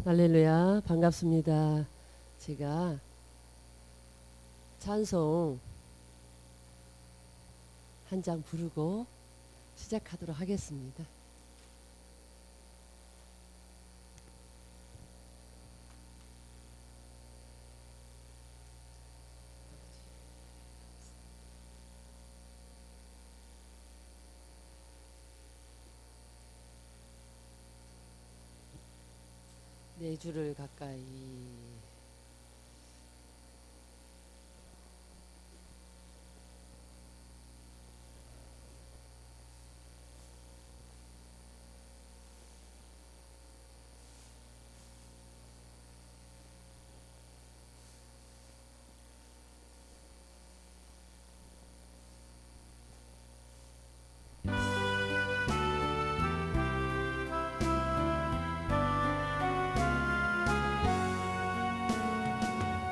할렐루야, 반갑습니다. 제가 찬송 한 장 부르고 시작하도록 하겠습니다. 네 줄을 가까이.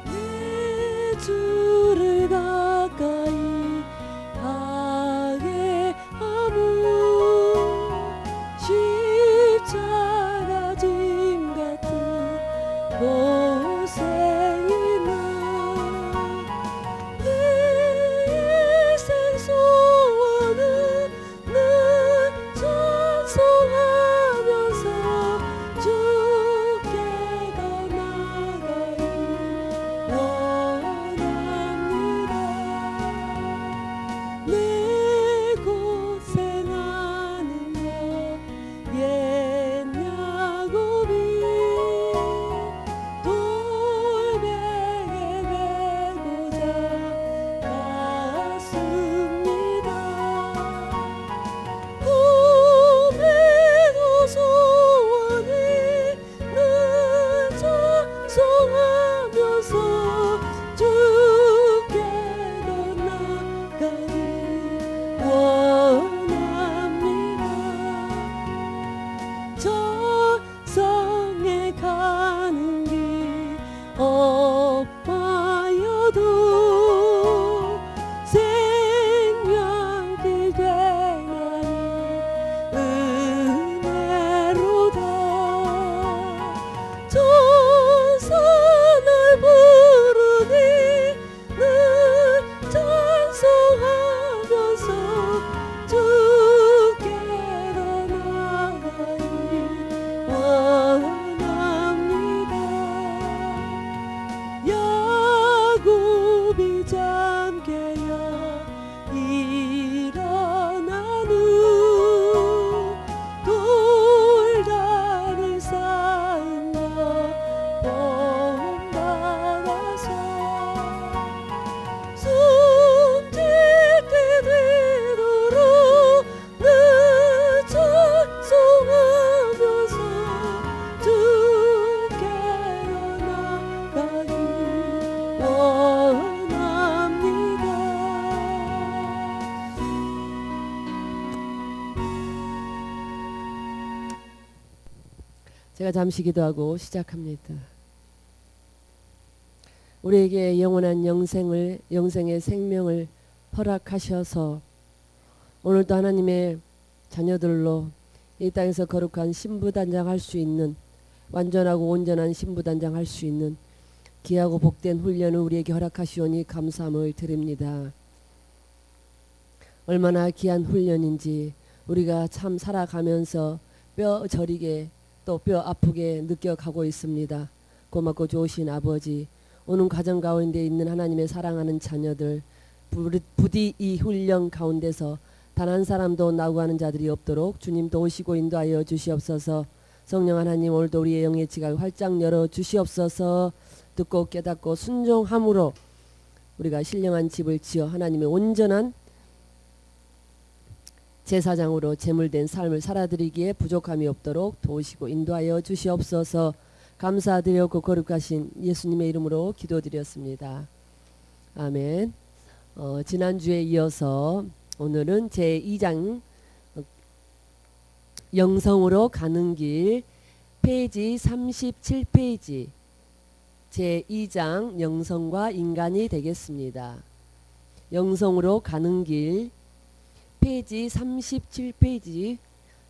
네 줄을 가까이 하게 하무 십자가 짐 같은 고생이나 내 생소원은 늘 찬송하면서 주께 더 나아가기 원합니다. 내 고생하는 옛 야곱이 돌베개 메고자 갔습니다. 꿈에도 소원이 늘 찬송하면서 주께 더 나아가기 원합니다. 저성에 가는 길 엇바여도 생명길 되나니 은혜로다. 천사날 부르니 늘 찬송하면서 주께 더 나아가기 원합니다. 야곱이 잠 깨어 일어난 후 돌다리 쌓은 것 본받아서 숨질게 되도록 늘 찬송하면서 주께 더 나아가기 원합니다. 제가 잠시 기도하고 시작합니다. 우리에게 영원한 영생의 생명을 허락하셔서 오늘도 하나님의 자녀들로 이 땅에서 거룩한 신부단장할 수 있는, 완전하고 온전한 신부단장할 수 있는 귀하고 복된 훈련을 우리에게 허락하시오니 감사함을 드립니다. 얼마나 귀한 훈련인지 우리가 참 살아가면서 뼈 저리게 또 뼈 아프게 느껴가고 있습니다. 고맙고 좋으신 아버지, 오는 가정 가운데 있는 하나님의 사랑하는 자녀들, 부디 이 훈련 가운데서 단 한 사람도 나고하는 자들이 없도록 주님 도우시고 인도하여 주시옵소서. 성령 하나님, 오늘도 우리의 영의 지각을 활짝 열어 주시옵소서. 듣고 깨닫고 순종함으로 우리가 신령한 집을 지어 하나님의 온전한 제사장으로 제물된 삶을 살아드리기에 부족함이 없도록 도우시고 인도하여 주시옵소서. 감사드렸고 거룩하신 예수님의 이름으로 기도드렸습니다. 아멘. 지난주에 이어서 오늘은 제2장 영성으로 가는 길 페이지 37페이지 제2장 영성과 인간이 되겠습니다. 영성으로 가는 길 페이지 37페이지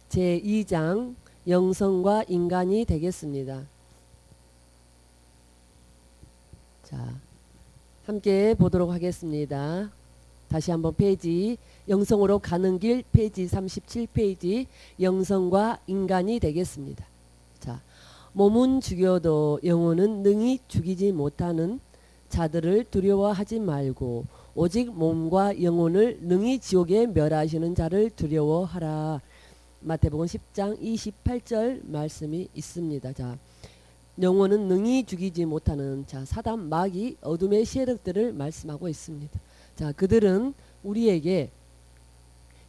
제2장 영성과 인간이 되겠습니다. 자, 함께 보도록 하겠습니다. 다시 한번 페이지, 영성으로 가는 길 페이지 37페이지, 영성과 인간이 되겠습니다. 자, 몸은 죽여도 영혼은 능히 죽이지 못하는 자들을 두려워하지 말고 오직 몸과 영혼을 능히 지옥에 멸하시는 자를 두려워하라. 마태복음 10장 28절 말씀이 있습니다. 자, 영혼은 능히 죽이지 못하는 자, 사단 마귀 어둠의 세력들을 말씀하고 있습니다. 자, 그들은 우리에게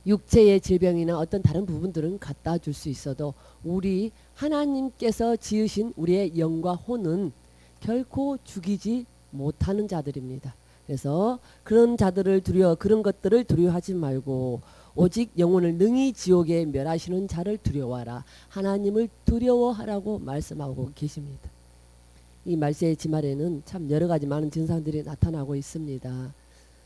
육체의 질병이나 어떤 다른 부분들은 갖다 줄 수 있어도 우리 하나님께서 지으신 우리의 영과 혼은 결코 죽이지 못하는 자들입니다. 그래서 그런 자들을 그런 것들을 두려워하지 말고 오직 영혼을 능히 지옥에 멸하시는 자를 두려워하라. 하나님을 두려워하라고 말씀하고 계십니다. 이 말세의 지말에는 참 여러 가지 많은 증상들이 나타나고 있습니다.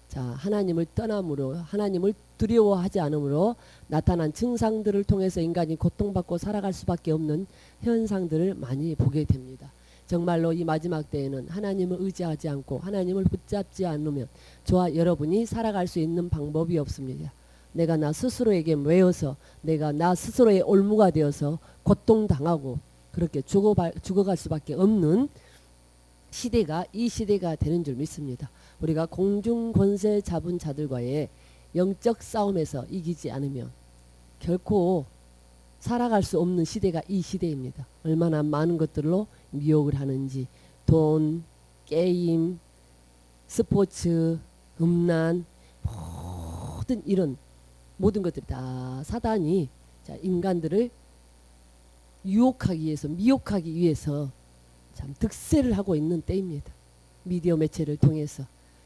자, 하나님을 떠남으로, 하나님을 두려워하지 않으므로 나타난 증상들을 통해서 인간이 고통받고 살아갈 수밖에 없는 현상들을 많이 보게 됩니다. 정말로 이 마지막 때에는 하나님을 의지하지 않고 하나님을 붙잡지 않으면 저와 여러분이 살아갈 수 있는 방법이 없습니다. 내가 나 스스로에게 매여서 내가 나 스스로의 올무가 되어서 고통당하고 그렇게 죽어갈 수밖에 없는 시대가 이 시대가 되는 줄 믿습니다. 우리가 공중 권세 잡은 자들과의 영적 싸움에서 이기지 않으면 결코 살아갈 수 없는 시대가 이 시대입니다. 얼마나 많은 것들로 미혹을 하는지, 돈, 게임, 스포츠, 음란, 이런 모든 것들이 다 사단이 인간들을 유혹하기 위해서, 미혹하기 위해서 참 득세를 하고 있는 때입니다. 미디어 매체를 통해서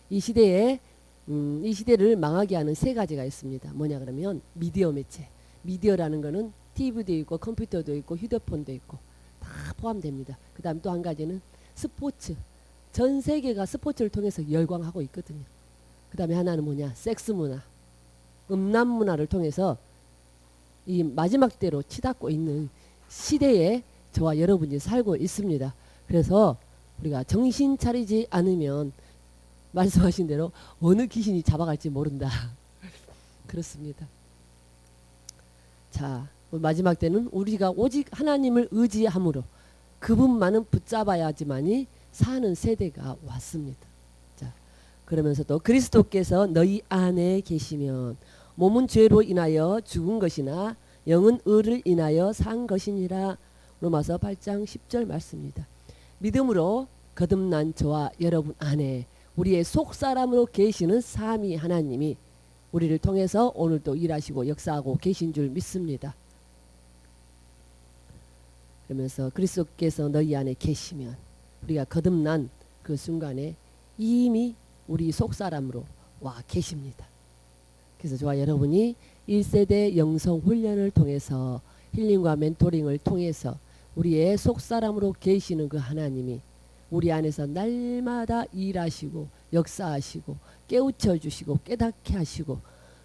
이 시대에 이 시대를 망하게 하는 세 가지가 있습니다. 뭐냐 그러면 미디어 매체. 미디어라는 거는 TV도 있고 컴퓨터도 있고 휴대폰도 있고 다 포함됩니다. 그 다음 또 한 가지는 스포츠. 전 세계가 스포츠를 통해서 열광하고 있거든요. 그 다음에 하나는 뭐냐, 섹스 문화, 음란 문화를 통해서 이 마지막 때로 치닫고 있는 시대에 저와 여러분이 살고 있습니다. 그래서 우리가 정신 차리지 않으면 말씀하신 대로 어느 귀신이 잡아갈지 모른다. 그렇습니다. 자, 마지막 때는 우리가 오직 하나님을 의지함으로 그분만은 붙잡아야지만이 사는 세대가 왔습니다. 자, 그러면서 또 그리스도께서 너희 안에 계시면 몸은 죄로 인하여 죽은 것이나 영은 의를 인하여 산 것이니라. 로마서 8장 10절 말씀입니다. 믿음으로 거듭난 저와 여러분 안에 우리의 속사람으로 계시는 삼위 하나님이 우리를 통해서 오늘도 일하시고 역사하고 계신 줄 믿습니다. 그러면서 그리스도께서 너희 안에 계시면 우리가 거듭난 그 순간에 이미 우리 속사람으로 와 계십니다. 그래서 저와 여러분이 1세대 영성 훈련을 통해서 힐링과 멘토링을 통해서 우리의 속사람으로 계시는 그 하나님이 우리 안에서 날마다 일하시고 역사하시고 깨우쳐 주시고 깨닫게 하시고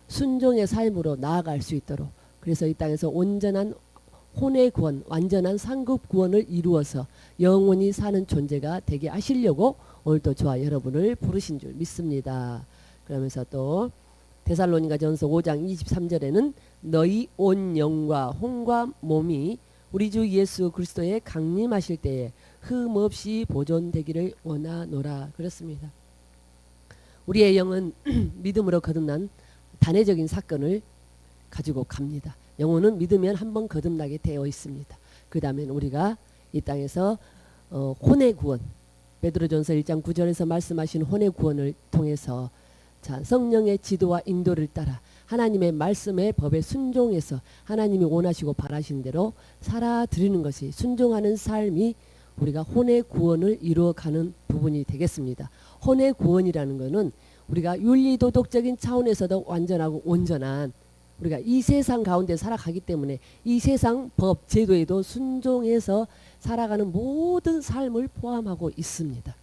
순종의 삶으로 나아갈 수 있도록, 그래서 이 땅에서 온전한 혼의 구원, 완전한 상급 구원을 이루어서 영원히 사는 존재가 되게 하시려고 오늘도 저와 여러분을 부르신 줄 믿습니다. 그러면서 또 데살로니가전서 5장 23절에는 너희 온 영과 혼과 몸이 우리 주 예수 그리스도의 강림하실 때에 흠없이 보존되기를 원하노라. 그렇습니다. 우리의 영은 믿음으로 거듭난 단회적인 사건을 가지고 갑니다. 영혼은 믿으면 한번 거듭나게 되어 있습니다. 그 다음에는 우리가 이 땅에서 혼의 구원, 베드로전서 1장 9절에서 말씀하신 혼의 구원을 통해서 자, 성령의 지도와 인도를 따라 하나님의 말씀의 법에 순종해서 하나님이 원하시고 바라신 대로 살아드리는 것이, 순종하는 삶이 우리가 혼의 구원을 이루어가는 부분이 되겠습니다. 혼의 구원이라는 것은 우리가 윤리도덕적인 차원에서도 완전하고 온전한, 우리가 이 세상 가운데 살아가기 때문에 이 세상 법 제도에도 순종해서 살아가는 모든 삶을 포함하고 있습니다.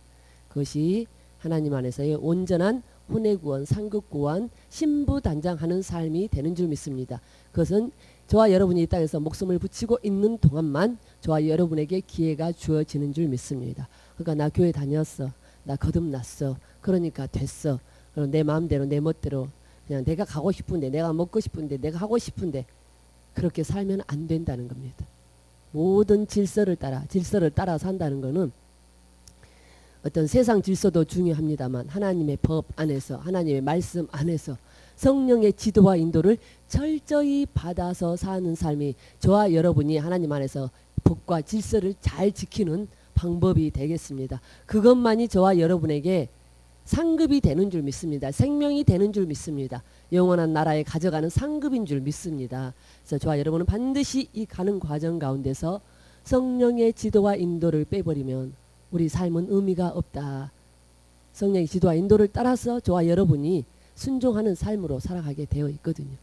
그것이 하나님 안에서의 온전한 혼의 구원, 상급 구원, 신부단장하는 삶이 되는 줄 믿습니다. 그것은 저와 여러분이 이 땅에서 목숨을 붙이고 있는 동안만 저와 여러분에게 기회가 주어지는 줄 믿습니다. 그러니까 나 교회 다녔어, 나 거듭났어. 그러니까 됐어. 그럼 내 마음대로 내 멋대로 그냥 내가 가고 싶은데 내가 먹고 싶은데 내가 하고 싶은데 그렇게 살면 안 된다는 겁니다. 모든 질서를 따라 산다는 거는 어떤 세상 질서도 중요합니다만 하나님의 법 안에서 하나님의 말씀 안에서 성령의 지도와 인도를 철저히 받아서 사는 삶이 저와 여러분이 하나님 안에서 법과 질서를 잘 지키는 방법이 되겠습니다. 그것만이 저와 여러분에게 상급이 되는 줄 믿습니다. 생명이 되는 줄 믿습니다. 영원한 나라에 가져가는 상급인 줄 믿습니다. 그래서 저와 여러분은 반드시 이 가는 과정 가운데서 성령의 지도와 인도를 빼버리면 우리 삶은 의미가 없다. 성령의 지도와 인도를 따라서 저와 여러분이 순종하는 삶으로 살아가게 되어 있거든요.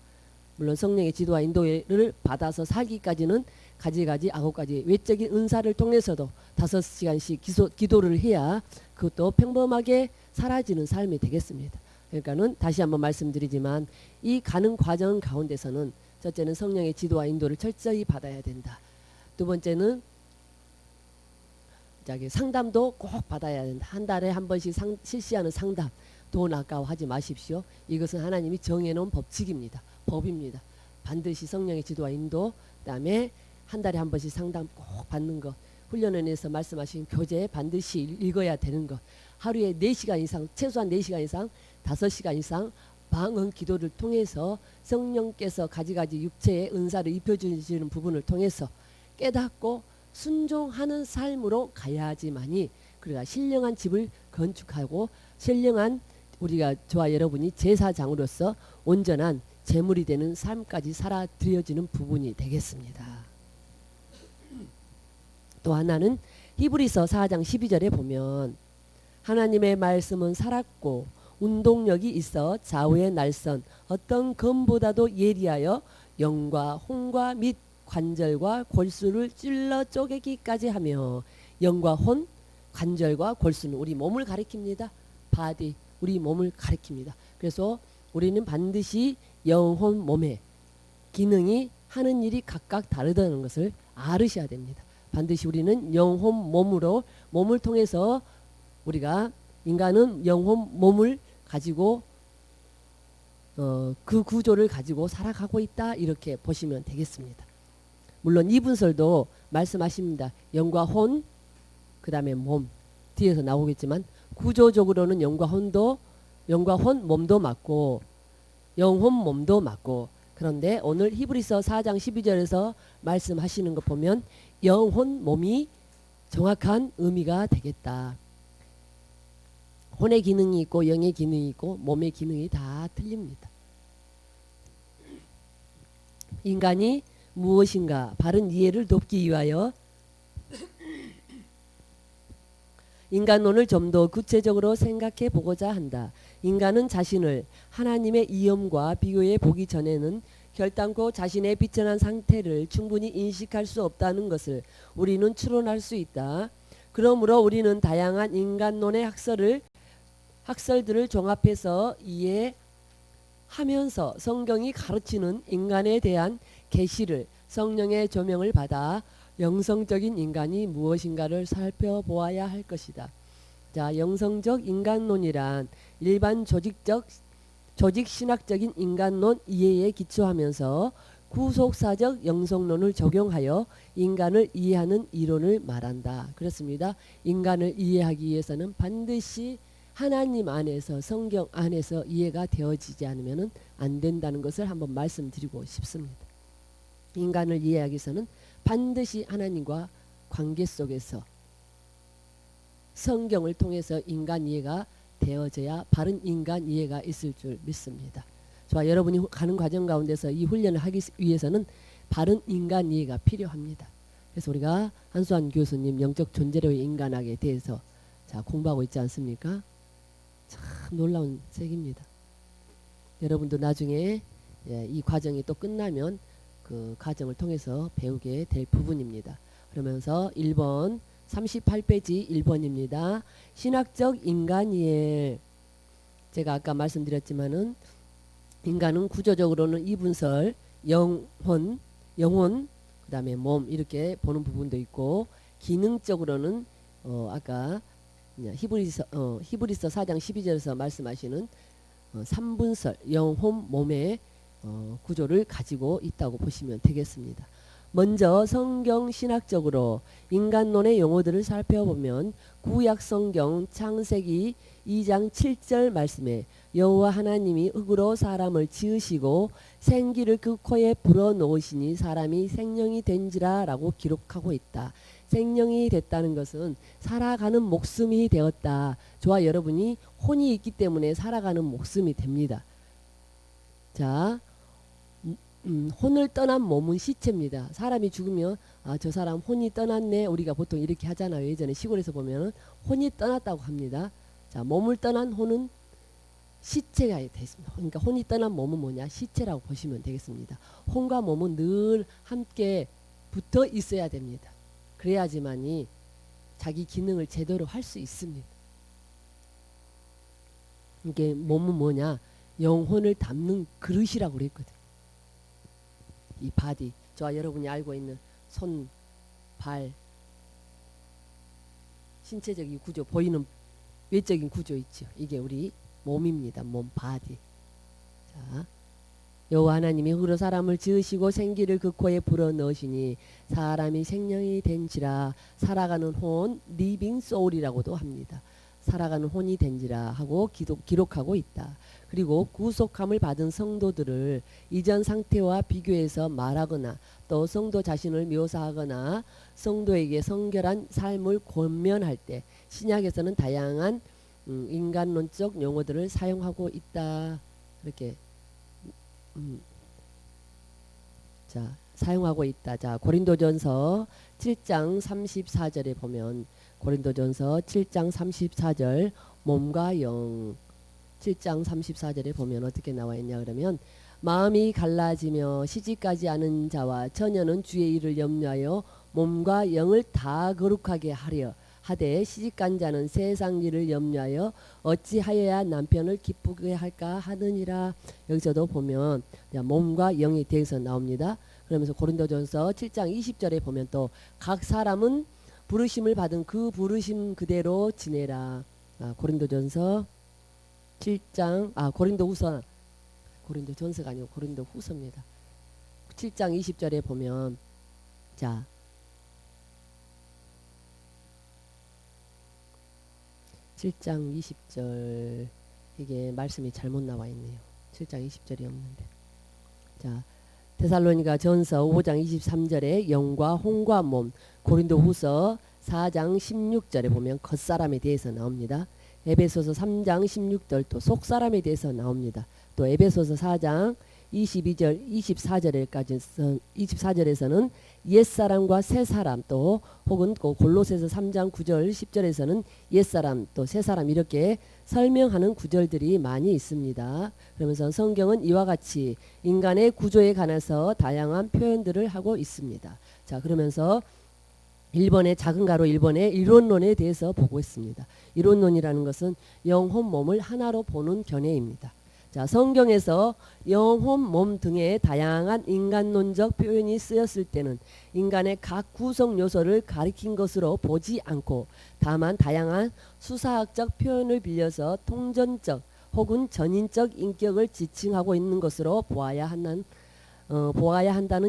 물론 성령의 지도와 인도를 받아서 살기까지는 가지 아홉 가지 외적인 은사를 통해서도 5시간씩 기도를 해야 그것도 평범하게 사라지는 삶이 되겠습니다. 그러니까는 다시 한번 말씀드리지만 이 가는 과정 가운데서는 첫째는 성령의 지도와 인도를 철저히 받아야 된다. 두 번째는 상담도 꼭 받아야 된다. 한 달에 한 번씩 실시하는 상담. 돈 아까워하지 마십시오. 이것은 하나님이 정해놓은 법칙입니다. 법입니다. 반드시 성령의 지도와 인도, 그다음에 한 달에 한 번씩 상담 꼭 받는 것, 훈련원에서 말씀하신 교재 반드시 읽어야 되는 것, 하루에 4시간 이상, 최소한 4시간 이상, 5시간 이상 방언 기도를 통해서 성령께서 가지가지 육체의 은사를 입혀주시는 부분을 통해서 깨닫고 순종하는 삶으로 가야지만이 우리가 신령한 집을 건축하고 신령한 우리가 저와 여러분이 제사장으로서 온전한 제물이 되는 삶까지 살아드려지는 부분이 되겠습니다. 또 하나는 히브리서 4장 12절에 보면 하나님의 말씀은 살았고 운동력이 있어 좌우의 날선 어떤 검보다도 예리하여 영과 혼과 및 관절과 골수를 찔러 쪼개기까지 하며 영과 혼, 관절과 골수는 우리 몸을 가리킵니다. 바디, 우리 몸을 가리킵니다. 그래서 우리는 반드시 영혼 몸의 기능이 하는 일이 각각 다르다는 것을 알으셔야 됩니다. 반드시 우리는 영혼 몸으로 몸을 통해서 우리가 인간은 영혼 몸을 가지고 그 구조를 가지고 살아가고 있다 이렇게 보시면 되겠습니다. 물론 이분설도 말씀하십니다. 영과 혼 그 다음에 몸 뒤에서 나오겠지만 구조적으로는 영과 혼 몸도 맞고 영혼 몸도 맞고 그런데 오늘 히브리서 4장 12절에서 말씀하시는 거 보면 영혼 몸이 정확한 의미가 되겠다. 혼의 기능이 있고 영의 기능이 있고 몸의 기능이 다 틀립니다. 인간이 무엇인가 바른 이해를 돕기 위하여 인간론을 좀 더 구체적으로 생각해 보고자 한다. 인간은 자신을 하나님의 이엄과 비교해 보기 전에는 결단코 자신의 비천한 상태를 충분히 인식할 수 없다는 것을 우리는 추론할 수 있다. 그러므로 우리는 다양한 인간론의 학설들을 종합해서 이해하면서 성경이 가르치는 인간에 대한 계시를 성령의 조명을 받아 영성적인 인간이 무엇인가를 살펴보아야 할 것이다. 자, 영성적 인간론이란 일반 조직신학적인 인간론 이해에 기초하면서 구속사적 영성론을 적용하여 인간을 이해하는 이론을 말한다. 그렇습니다. 인간을 이해하기 위해서는 반드시 하나님 안에서 성경 안에서 이해가 되어지지 않으면 안 된다는 것을 한번 말씀드리고 싶습니다. 인간을 이해하기 위해서는 반드시 하나님과 관계 속에서 성경을 통해서 인간 이해가 되어져야 바른 인간 이해가 있을 줄 믿습니다. 저와 여러분이 가는 과정 가운데서 이 훈련을 하기 위해서는 바른 인간 이해가 필요합니다. 그래서 우리가 한수환 교수님 영적 존재로의 인간학에 대해서 공부하고 있지 않습니까? 참 놀라운 책입니다. 여러분도 나중에 이 과정이 또 끝나면 그 과정을 통해서 배우게 될 부분입니다. 그러면서 1번 38페이지 1번입니다. 신학적 인간이에 제가 아까 말씀드렸지만은 인간은 구조적으로는 이분설 영혼 그 다음에 몸 이렇게 보는 부분도 있고 기능적으로는 아까 히브리서 4장 12절에서 말씀하시는 3분설 영혼 몸의 구조를 가지고 있다고 보시면 되겠습니다. 먼저 성경 신학적으로 인간론의 용어들을 살펴보면 구약 성경 창세기 2장 7절 말씀에 여호와 하나님이 흙으로 사람을 지으시고 생기를 그 코에 불어넣으시니 사람이 생명이 된지라 라고 기록하고 있다. 생명이 됐다는 것은 살아가는 목숨이 되었다. 저와 여러분이 혼이 있기 때문에 살아가는 목숨이 됩니다. 자, 혼을 떠난 몸은 시체입니다. 사람이 죽으면 저 사람 혼이 떠났네. 우리가 보통 이렇게 하잖아요. 예전에 시골에서 보면 혼이 떠났다고 합니다. 자, 몸을 떠난 혼은 시체가 되겠습니다. 그러니까 혼이 떠난 몸은 뭐냐? 시체라고 보시면 되겠습니다. 혼과 몸은 늘 함께 붙어 있어야 됩니다. 그래야지만이 자기 기능을 제대로 할 수 있습니다. 이게 몸은 뭐냐? 영혼을 담는 그릇이라고 그랬거든요. 이 바디, 저와 여러분이 알고 있는 손, 발, 신체적인 구조, 보이는 외적인 구조 있죠. 이게 우리 몸입니다. 몸, 바디. 자, 여호와 하나님이 흙으로 사람을 지으시고 생기를 그 코에 불어넣으시니 사람이 생명이 된지라. 살아가는 혼, 리빙 소울이라고도 합니다. 살아가는 혼이 된지라 하고 기록하고 있다. 그리고 구속함을 받은 성도들을 이전 상태와 비교해서 말하거나 또 성도 자신을 묘사하거나 성도에게 성결한 삶을 권면할 때 신약에서는 다양한 인간론적 용어들을 사용하고 있다. 이렇게 자, 사용하고 있다. 자, 고린도전서 7장 34절에 보면 고린도전서 7장 34절 몸과 영 7장 34절에 보면 어떻게 나와 있냐 그러면 마음이 갈라지며 시집가지 않은 자와 처녀는 주의 일을 염려하여 몸과 영을 다 거룩하게 하려 하되 시집간 자는 세상 일을 염려하여 어찌하여야 남편을 기쁘게 할까 하느니라. 여기서도 보면 몸과 영에 대해서 나옵니다. 그러면서 고린도전서 7장 20절에 보면 또 각 사람은 부르심을 받은 그 부르심 그대로 지내라. 고린도전서 7장 고린도전서가 아니고 고린도후서입니다. 7장 20절에 보면 자 7장 20절 이게 말씀이 잘못 나와 있네요. 7장 20절이 없는데 자 데살로니가 전서 5장 23절에 영과 혼과 몸 고린도후서 4장 16절에 보면 겉사람에 대해서 나옵니다. 에베소서 3장 16절 또 속사람에 대해서 나옵니다. 또 에베소서 4장 22절 24절에서는 옛사람과 새사람 또 혹은 골로새서 3장 9절 10절에서는 옛사람 또 새사람 이렇게 설명하는 구절들이 많이 있습니다. 그러면서 성경은 이와 같이 인간의 구조에 관해서 다양한 표현들을 하고 있습니다. 자, 그러면서 1번의 작은 가로 1번의 이론론에 대해서 보고 있습니다. 이론론이라는 것은 영혼 몸을 하나로 보는 견해입니다. 자, 성경에서 영혼 몸 등의 다양한 인간론적 표현이 쓰였을 때는 인간의 각 구성 요소를 가리킨 것으로 보지 않고 다만 다양한 수사학적 표현을 빌려서 통전적 혹은 전인적 인격을 지칭하고 있는 것으로 보아야 한다는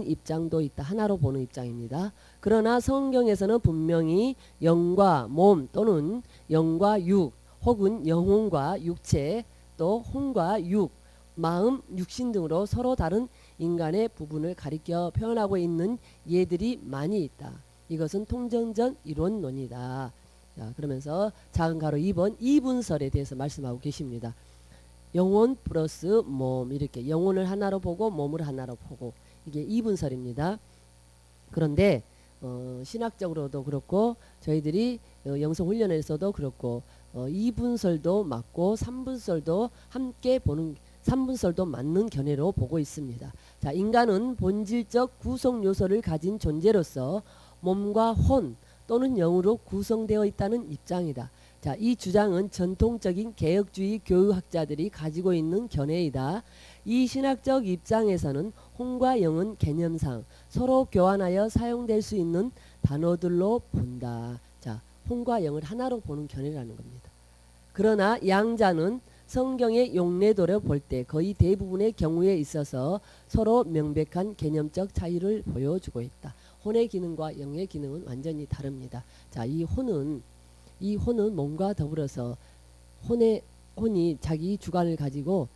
입장도 있다. 하나로 보는 입장입니다. 그러나 성경에서는 분명히 영과 몸 또는 영과 육 혹은 영혼과 육체 또 혼과 육, 마음, 육신 등으로 서로 다른 인간의 부분을 가리켜 표현하고 있는 예들이 많이 있다. 이것은 통전적 이론론이다. 자, 그러면서 작은 가로 2번 이분설에 대해서 말씀하고 계십니다. 영혼 플러스 몸 이렇게 영혼을 하나로 보고 몸을 하나로 보고 이게 이분설입니다. 그런데 신학적으로도 그렇고 저희들이 영성훈련에서도 그렇고 2분설도 맞고 3분설도 함께 보는 3분설도 맞는 견해로 보고 있습니다. 자, 인간은 본질적 구성 요소를 가진 존재로서 몸과 혼 또는 영으로 구성되어 있다는 입장이다. 자, 이 주장은 전통적인 개혁주의 교육학자들이 가지고 있는 견해이다. 이 신학적 입장에서는 혼과 영은 개념상 서로 교환하여 사용될 수 있는 단어들로 본다. 자, 혼과 영을 하나로 보는 견해라는 겁니다. 그러나 양자는 성경의 용례도를 볼 때 거의 대부분의 경우에 있어서 서로 명백한 개념적 차이를 보여주고 있다. 혼의 기능과 영의 기능은 완전히 다릅니다. 자, 이 혼은 몸과 더불어서 혼이 자기 주관을 가지고,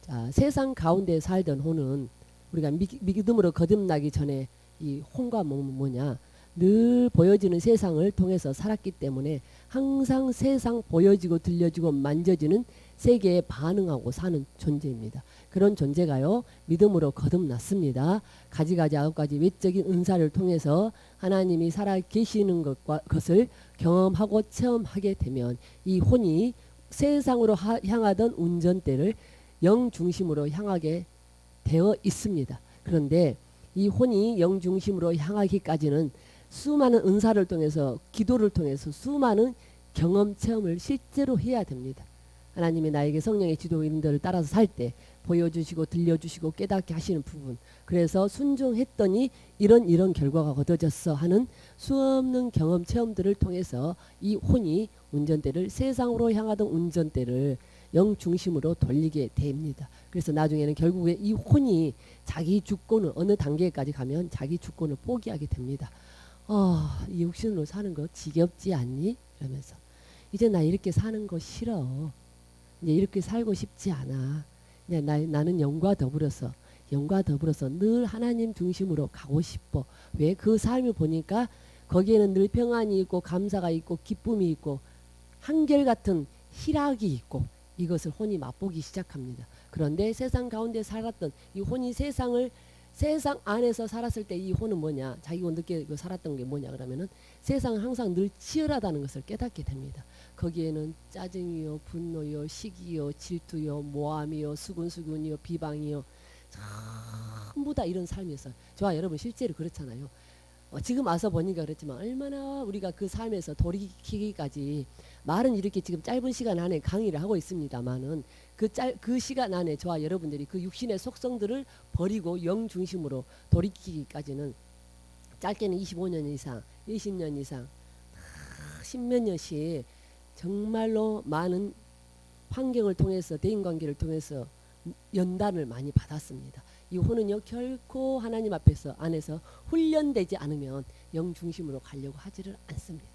자, 세상 가운데 살던 혼은 우리가 믿음으로 거듭나기 전에 이 혼과 몸은 뭐냐? 늘 보여지는 세상을 통해서 살았기 때문에 항상 세상 보여지고 들려지고 만져지는 세계에 반응하고 사는 존재입니다. 그런 존재가요, 믿음으로 거듭났습니다. 가지가지 9가지 외적인 은사를 통해서 하나님이 살아 계시는 것을 경험하고 체험하게 되면 이 혼이 세상으로 향하던 운전대를 영 중심으로 향하게 되어 있습니다. 그런데 이 혼이 영 중심으로 향하기까지는 수많은 은사를 통해서, 기도를 통해서 수많은 경험 체험을 실제로 해야 됩니다. 하나님이 나에게 성령의 지도 인도를 따라서 살 때 보여주시고 들려주시고 깨닫게 하시는 부분, 그래서 순종했더니 이런 결과가 얻어졌어 하는 수없는 경험 체험들을 통해서 이 혼이 운전대를, 세상으로 향하던 운전대를 영 중심으로 돌리게 됩니다. 그래서 나중에는 결국에 이 혼이 자기 주권을, 어느 단계까지 가면 자기 주권을 포기하게 됩니다. 이 육신으로 사는 거 지겹지 않니? 이러면서 이제 나 이렇게 사는 거 싫어. 이제 이렇게 살고 싶지 않아. 나는 영과 더불어서 늘 하나님 중심으로 가고 싶어. 왜? 그 삶을 보니까 거기에는 늘 평안이 있고 감사가 있고 기쁨이 있고 한결같은 희락이 있고, 이것을 혼이 맛보기 시작합니다. 그런데 세상 가운데 살았던 이 혼이 세상 안에서 살았을 때 이 혼은 뭐냐? 자기가 느끼고 살았던 게 뭐냐? 그러면은 세상은 항상 늘 치열하다는 것을 깨닫게 됩니다. 거기에는 짜증이요, 분노요, 시기요, 질투요, 모함이요, 수군수군이요, 비방이요, 전부 다 이런 삶이었어요. 저와 여러분 실제로 그렇잖아요. 지금 와서 보니까 그렇지만 얼마나 우리가 그 삶에서 돌이키기까지, 말은 이렇게 지금 짧은 시간 안에 강의를 하고 있습니다만은 그 시간 안에 저와 여러분들이 그 육신의 속성들을 버리고 영 중심으로 돌이키기까지는 짧게는 25년 이상, 20년 이상, 10몇 년씩 정말로 많은 환경을 통해서, 대인관계를 통해서 연단을 많이 받았습니다. 이 혼은요, 결코 하나님 안에서 훈련되지 않으면 영 중심으로 가려고 하지를 않습니다.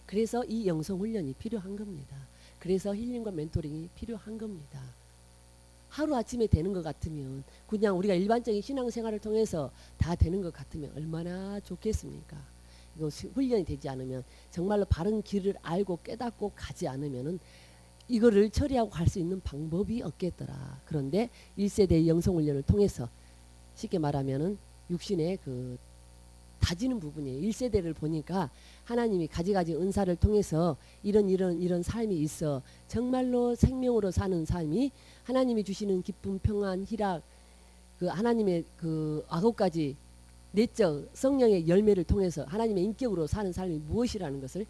그래서 이 영성 훈련이 필요한 겁니다. 그래서 힐링과 멘토링이 필요한 겁니다. 하루아침에 되는 것 같으면, 그냥 우리가 일반적인 신앙생활을 통해서 다 되는 것 같으면 얼마나 좋겠습니까? 이거 훈련이 되지 않으면, 정말로 바른 길을 알고 깨닫고 가지 않으면은 이거를 처리하고 갈 수 있는 방법이 없겠더라. 그런데 1세대의 영성훈련을 통해서, 쉽게 말하면은 육신의 그 다지는 부분이에요. 1세대를 보니까 하나님이 가지가지 은사를 통해서 이런 삶이 있어. 정말로 생명으로 사는 삶이 하나님이 주시는 기쁨, 평안, 희락, 그 하나님의 그 9가지 내적 성령의 열매를 통해서 하나님의 인격으로 사는 삶이 무엇이라는 것을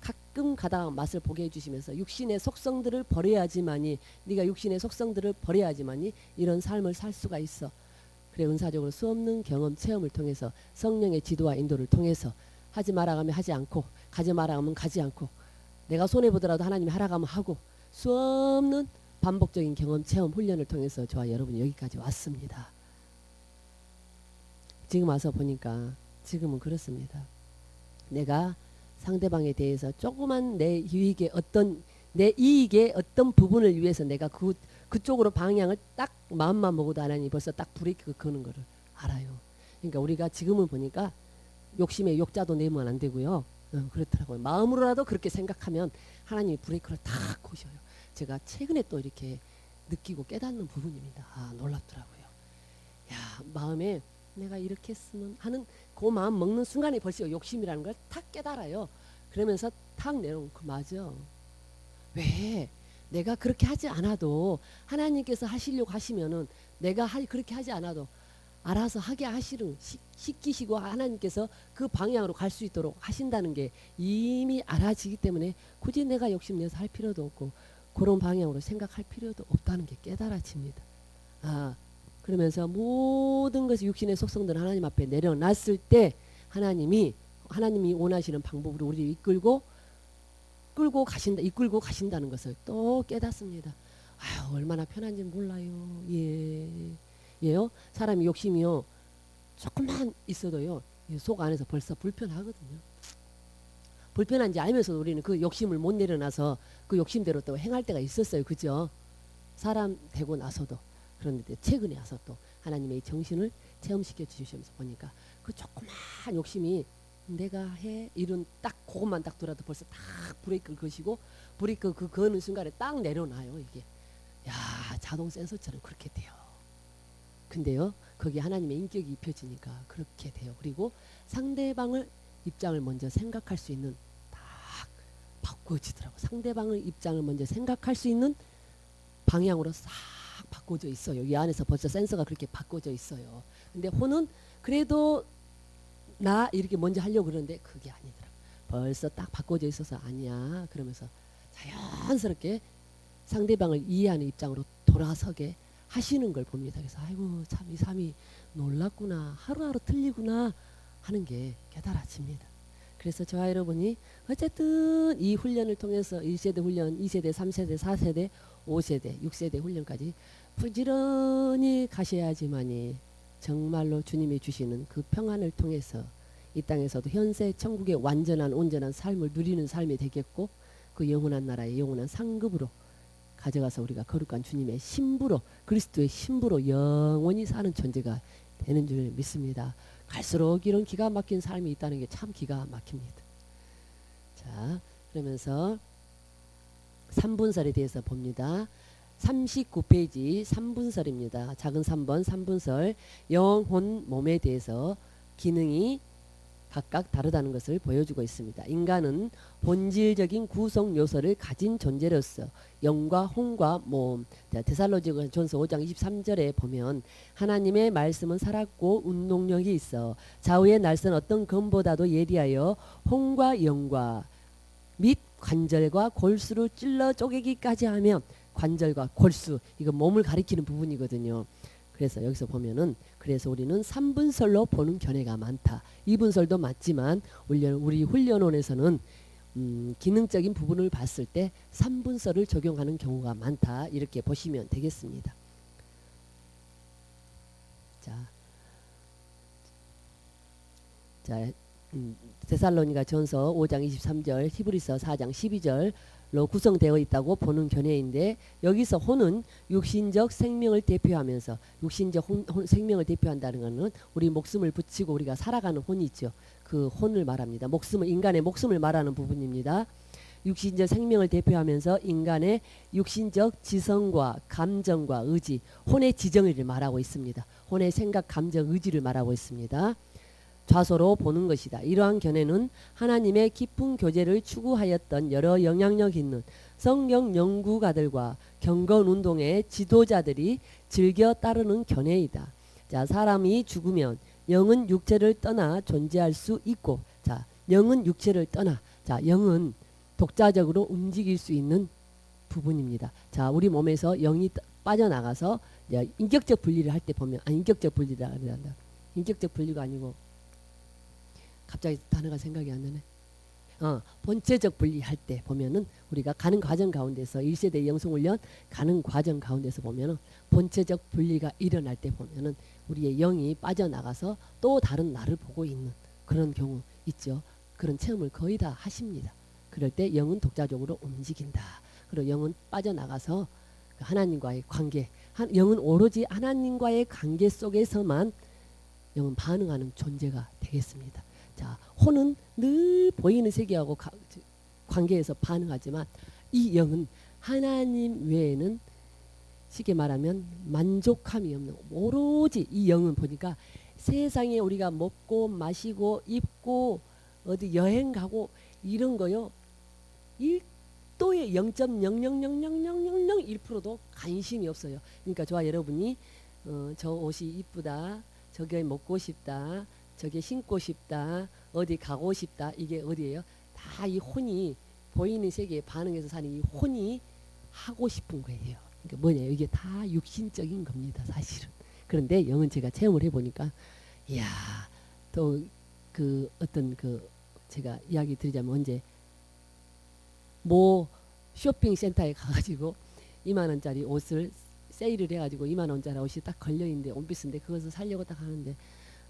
가끔 가다 맛을 보게 해주시면서, 육신의 속성들을 버려야지만이, 네가 육신의 속성들을 버려야지만이 이런 삶을 살 수가 있어. 그래, 은사적으로 수없는 경험 체험을 통해서 성령의 지도와 인도를 통해서 하지 마라 하면 하지 않고, 가지 마라 하면 가지 않고, 내가 손해보더라도 하나님이 하라고 하면 하고, 수없는 반복적인 경험 체험 훈련을 통해서 저와 여러분이 여기까지 왔습니다. 지금 와서 보니까 지금은 그렇습니다. 내가 상대방에 대해서 조그만 내 이익의 어떤 부분을 위해서 내가 그쪽으로 방향을 딱 마음만 먹어도 하나님이 벌써 딱 브레이크 거는 거를 알아요. 그러니까 우리가 지금은 보니까 욕심에 욕자도 내면 안 되고요. 그렇더라고요. 마음으로라도 그렇게 생각하면 하나님이 브레이크를 딱 거셔요. 제가 최근에 또 이렇게 느끼고 깨닫는 부분입니다. 놀랍더라고요. 야, 마음에 내가 이렇게 했으면 하는 그 마음 먹는 순간에 벌써 욕심이라는 걸 탁 깨달아요. 그러면서 탁 내놓은 거 맞아. 왜? 내가 그렇게 하지 않아도 하나님께서 하시려고 하시면은 내가 그렇게 하지 않아도 알아서 하게 시키시고 하나님께서 그 방향으로 갈 수 있도록 하신다는 게 이미 알아지기 때문에 굳이 내가 욕심내서 할 필요도 없고 그런 방향으로 생각할 필요도 없다는 게 깨달아집니다. 그러면서 모든 것이 육신의 속성들을 하나님 앞에 내려놨을 때 하나님이 원하시는 방법으로 우리를 이끌고 이끌고 가신다는 것을 또 깨닫습니다. 아유, 얼마나 편한지 몰라요. 예. 예요. 사람이 욕심이요. 조금만 있어도요. 속 안에서 벌써 불편하거든요. 불편한지 알면서도 우리는 그 욕심을 못 내려놔서 그 욕심대로 또 행할 때가 있었어요. 그죠? 사람 되고 나서도. 그런데 최근에 와서 또 하나님의 정신을 체험시켜 주시면서 보니까 그 조그만 욕심이 내가 해 이런 딱 그것만 딱 들어도 벌써 딱 브레이크를 거시고 브레이크 그 거는 순간에 딱 내려놔요. 이게 야, 자동 센서처럼 그렇게 돼요. 근데요, 거기 하나님의 인격이 입혀지니까 그렇게 돼요. 그리고 상대방을 입장을 먼저 생각할 수 있는 딱 바꿔지더라고. 상대방의 입장을 먼저 생각할 수 있는 방향으로 싹 바꿔져 있어요. 이 안에서 벌써 센서가 그렇게 바꿔져 있어요. 근데 혼은 그래도 나 이렇게 먼저 하려고 그러는데 그게 아니더라고. 벌써 딱 바꿔져 있어서 아니야. 그러면서 자연스럽게 상대방을 이해하는 입장으로 돌아서게 하시는 걸 봅니다. 그래서 아이고 참 이 삶이 놀랍구나. 하루하루 틀리구나 하는 게 깨달아집니다. 그래서 저와 여러분이 어쨌든 이 훈련을 통해서 1세대 훈련, 2세대, 3세대, 4세대, 5세대, 6세대 훈련까지 부지런히 가셔야지만이 정말로 주님이 주시는 그 평안을 통해서 이 땅에서도 현세 천국의 완전한 온전한 삶을 누리는 삶이 되겠고 그 영원한 나라의 영원한 상급으로 가져가서 우리가 거룩한 주님의 신부로 그리스도의 신부로 영원히 사는 존재가 되는 줄 믿습니다. 갈수록 이런 기가 막힌 삶이 있다는 게 참 기가 막힙니다. 자, 그러면서 3분설에 대해서 봅니다. 39페이지 3분설입니다. 작은 3번 3분설 영혼 몸에 대해서 기능이 각각 다르다는 것을 보여주고 있습니다. 인간은 본질적인 구성 요소를 가진 존재로서 영과 혼과 몸. 데살로니가전서 5장 23절에 보면 하나님의 말씀은 살았고 운동력이 있어 좌우의 날선 어떤 검보다도 예리하여 혼과 영과 및 관절과 골수를 찔러 쪼개기까지 하면 관절과 골수 이거 몸을 가리키는 부분이거든요. 그래서 여기서 보면은 그래서 우리는 3분설로 보는 견해가 많다. 2분설도 맞지만 우리 훈련원에서는 기능적인 부분을 봤을 때 3분설을 적용하는 경우가 많다. 이렇게 보시면 되겠습니다. 자, 데살로니가 전서 5장 23절, 히브리서 4장 12절로 구성되어 있다고 보는 견해인데 여기서 혼은 육신적 생명을 대표하면서 육신적 생명을 대표한다는 것은 우리 목숨을 붙이고 우리가 살아가는 혼이 있죠. 그 혼을 말합니다. 인간의 목숨을 말하는 부분입니다. 육신적 생명을 대표하면서 인간의 육신적 지성과 감정과 의지, 혼의 지정의를 말하고 있습니다. 혼의 생각, 감정, 의지를 말하고 있습니다. 좌소로 보는 것이다. 이러한 견해는 하나님의 깊은 교제를 추구하였던 여러 영향력 있는 성경 연구가들과 경건운동의 지도자들이 즐겨 따르는 견해이다. 자, 사람이 죽으면 영은 육체를 떠나 존재할 수 있고, 자, 영은 육체를 떠나, 자, 영은 독자적으로 움직일 수 있는 부분입니다. 자, 우리 몸에서 영이 빠져나가서 인격적 분리를 할 때 보면, 인격적 분리라 한다. 인격적 분리가 아니고 갑자기 단어가 생각이 안 나네. 본체적 분리할 때 보면은 우리가 가는 과정 가운데서 1세대 영성훈련 가는 과정 가운데서 보면은 본체적 분리가 일어날 때 보면은 우리의 영이 빠져나가서 또 다른 나를 보고 있는 그런 경우 있죠. 그런 체험을 거의 다 하십니다. 그럴 때 영은 독자적으로 움직인다. 그리고 영은 빠져나가서 하나님과의 관계, 영은 오로지 하나님과의 관계 속에서만 영은 반응하는 존재가 되겠습니다. 자, 혼은 늘 보이는 세계하고 관계에서 반응하지만 이 영은 하나님 외에는 쉽게 말하면 만족함이 없는 오로지 이 영은 보니까 세상에 우리가 먹고 마시고 입고 어디 여행 가고 이런 거요 1도의 0.0000001%도 관심이 없어요. 그러니까 저와 여러분이 저 옷이 이쁘다, 저게 먹고 싶다, 저게 신고 싶다, 어디 가고 싶다, 이게 어디예요? 다 이 혼이 보이는 세계에 반응해서 사는 이 혼이 하고 싶은 거예요. 그러니까 뭐냐, 이게 다 육신적인 겁니다, 사실은. 그런데 영은 제가 체험을 해보니까, 이야, 또 그 어떤 그 제가 이야기 드리자면 언제 모 쇼핑센터에 가가지고 2만 원짜리 옷을 세일을 해가지고 2만 원짜리 옷이 딱 걸려있는데 원피스인데 그것을 살려고 딱 하는데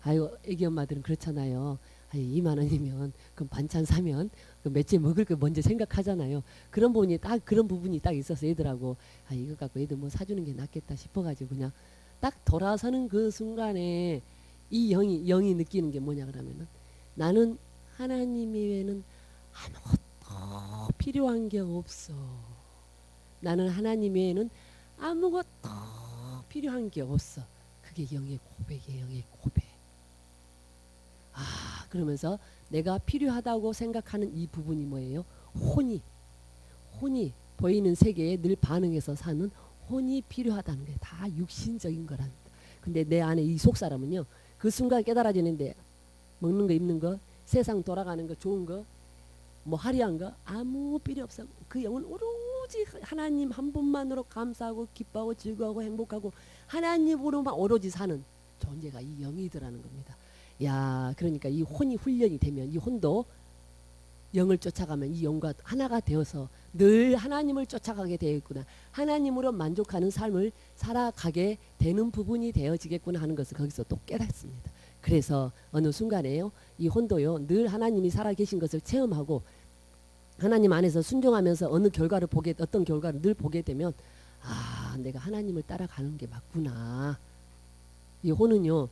아유 애기 엄마들은 그렇잖아요. 아유 2만 원이면 그럼 반찬 사면 그 며칠 먹을 거 먼저 생각하잖아요. 그런 부분이 딱 있어서 애들하고 아 이거 갖고 애들 뭐 사주는 게 낫겠다 싶어가지고 그냥 딱 돌아서는 그 순간에 이 영이 느끼는 게 뭐냐 그러면은 나는 하나님 이외에는 아무것도 필요한 게 없어. 나는 하나님 외에는 아무것도 필요한 게 없어. 그게 영의 고백이에요. 영의 고백. 아 그러면서 내가 필요하다고 생각하는 이 부분이 뭐예요? 혼이 보이는 세계에 늘 반응해서 사는 혼이 필요하다는 게 다 육신적인 거랍니다. 근데 내 안에 이 속사람은요. 그 순간 깨달아지는데 먹는 거 입는 거 세상 돌아가는 거 좋은 거 뭐 화려한 거 아무 필요 없어. 그 영은 오로지 하나님 한 분만으로 감사하고 기뻐하고 즐거워하고 행복하고 하나님으로만 오로지 사는 존재가 이 영이더라는 겁니다. 야 그러니까 이 혼이 훈련이 되면 이 혼도 영을 쫓아가면 이 영과 하나가 되어서 늘 하나님을 쫓아가게 되어 있구나. 하나님으로 만족하는 삶을 살아가게 되는 부분이 되어지겠구나 하는 것을 거기서 또 깨닫습니다. 그래서 어느 순간에요. 이 혼도요. 늘 하나님이 살아계신 것을 체험하고 하나님 안에서 순종하면서 어떤 결과를 늘 보게 되면 아 내가 하나님을 따라가는 게 맞구나. 이 혼은요.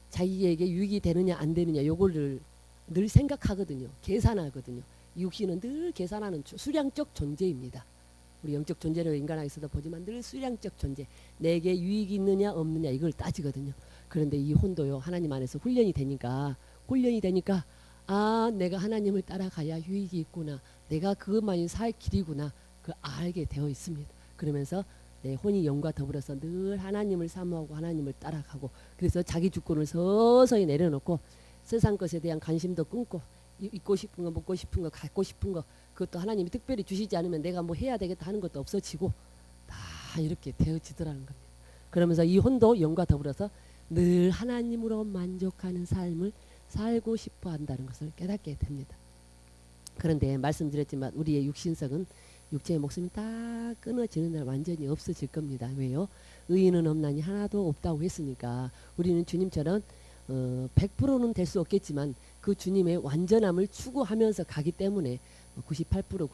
자기에게 유익이 되느냐 안 되느냐 요거를 늘 생각하거든요. 계산하거든요. 육신은 늘 계산하는 수량적 존재입니다. 우리 영적 존재로 인간하에서도 보지만 늘 수량적 존재. 내게 유익이 있느냐 없느냐 이걸 따지거든요. 그런데 이 혼도요. 하나님 안에서 훈련이 되니까 아 내가 하나님을 따라가야 유익이 있구나. 내가 그것만이 살 길이구나. 그 알게 되어 있습니다. 그러면서 내 혼이 영과 더불어서 늘 하나님을 사모하고 하나님을 따라가고 그래서 자기 주권을 서서히 내려놓고 세상 것에 대한 관심도 끊고 입고 싶은 거 먹고 싶은 거 갖고 싶은 거 그것도 하나님이 특별히 주시지 않으면 내가 뭐 해야 되겠다 하는 것도 없어지고 다 이렇게 되어지더라는 겁니다. 그러면서 이 혼도 영과 더불어서 늘 하나님으로 만족하는 삶을 살고 싶어 한다는 것을 깨닫게 됩니다. 그런데 말씀드렸지만 우리의 육신성은 육체의 목숨이 딱 끊어지는 날 완전히 없어질 겁니다. 왜요? 의인은 없나니 하나도 없다고 했으니까 우리는 주님처럼 100%는 될 수 없겠지만 그 주님의 완전함을 추구하면서 가기 때문에 98%,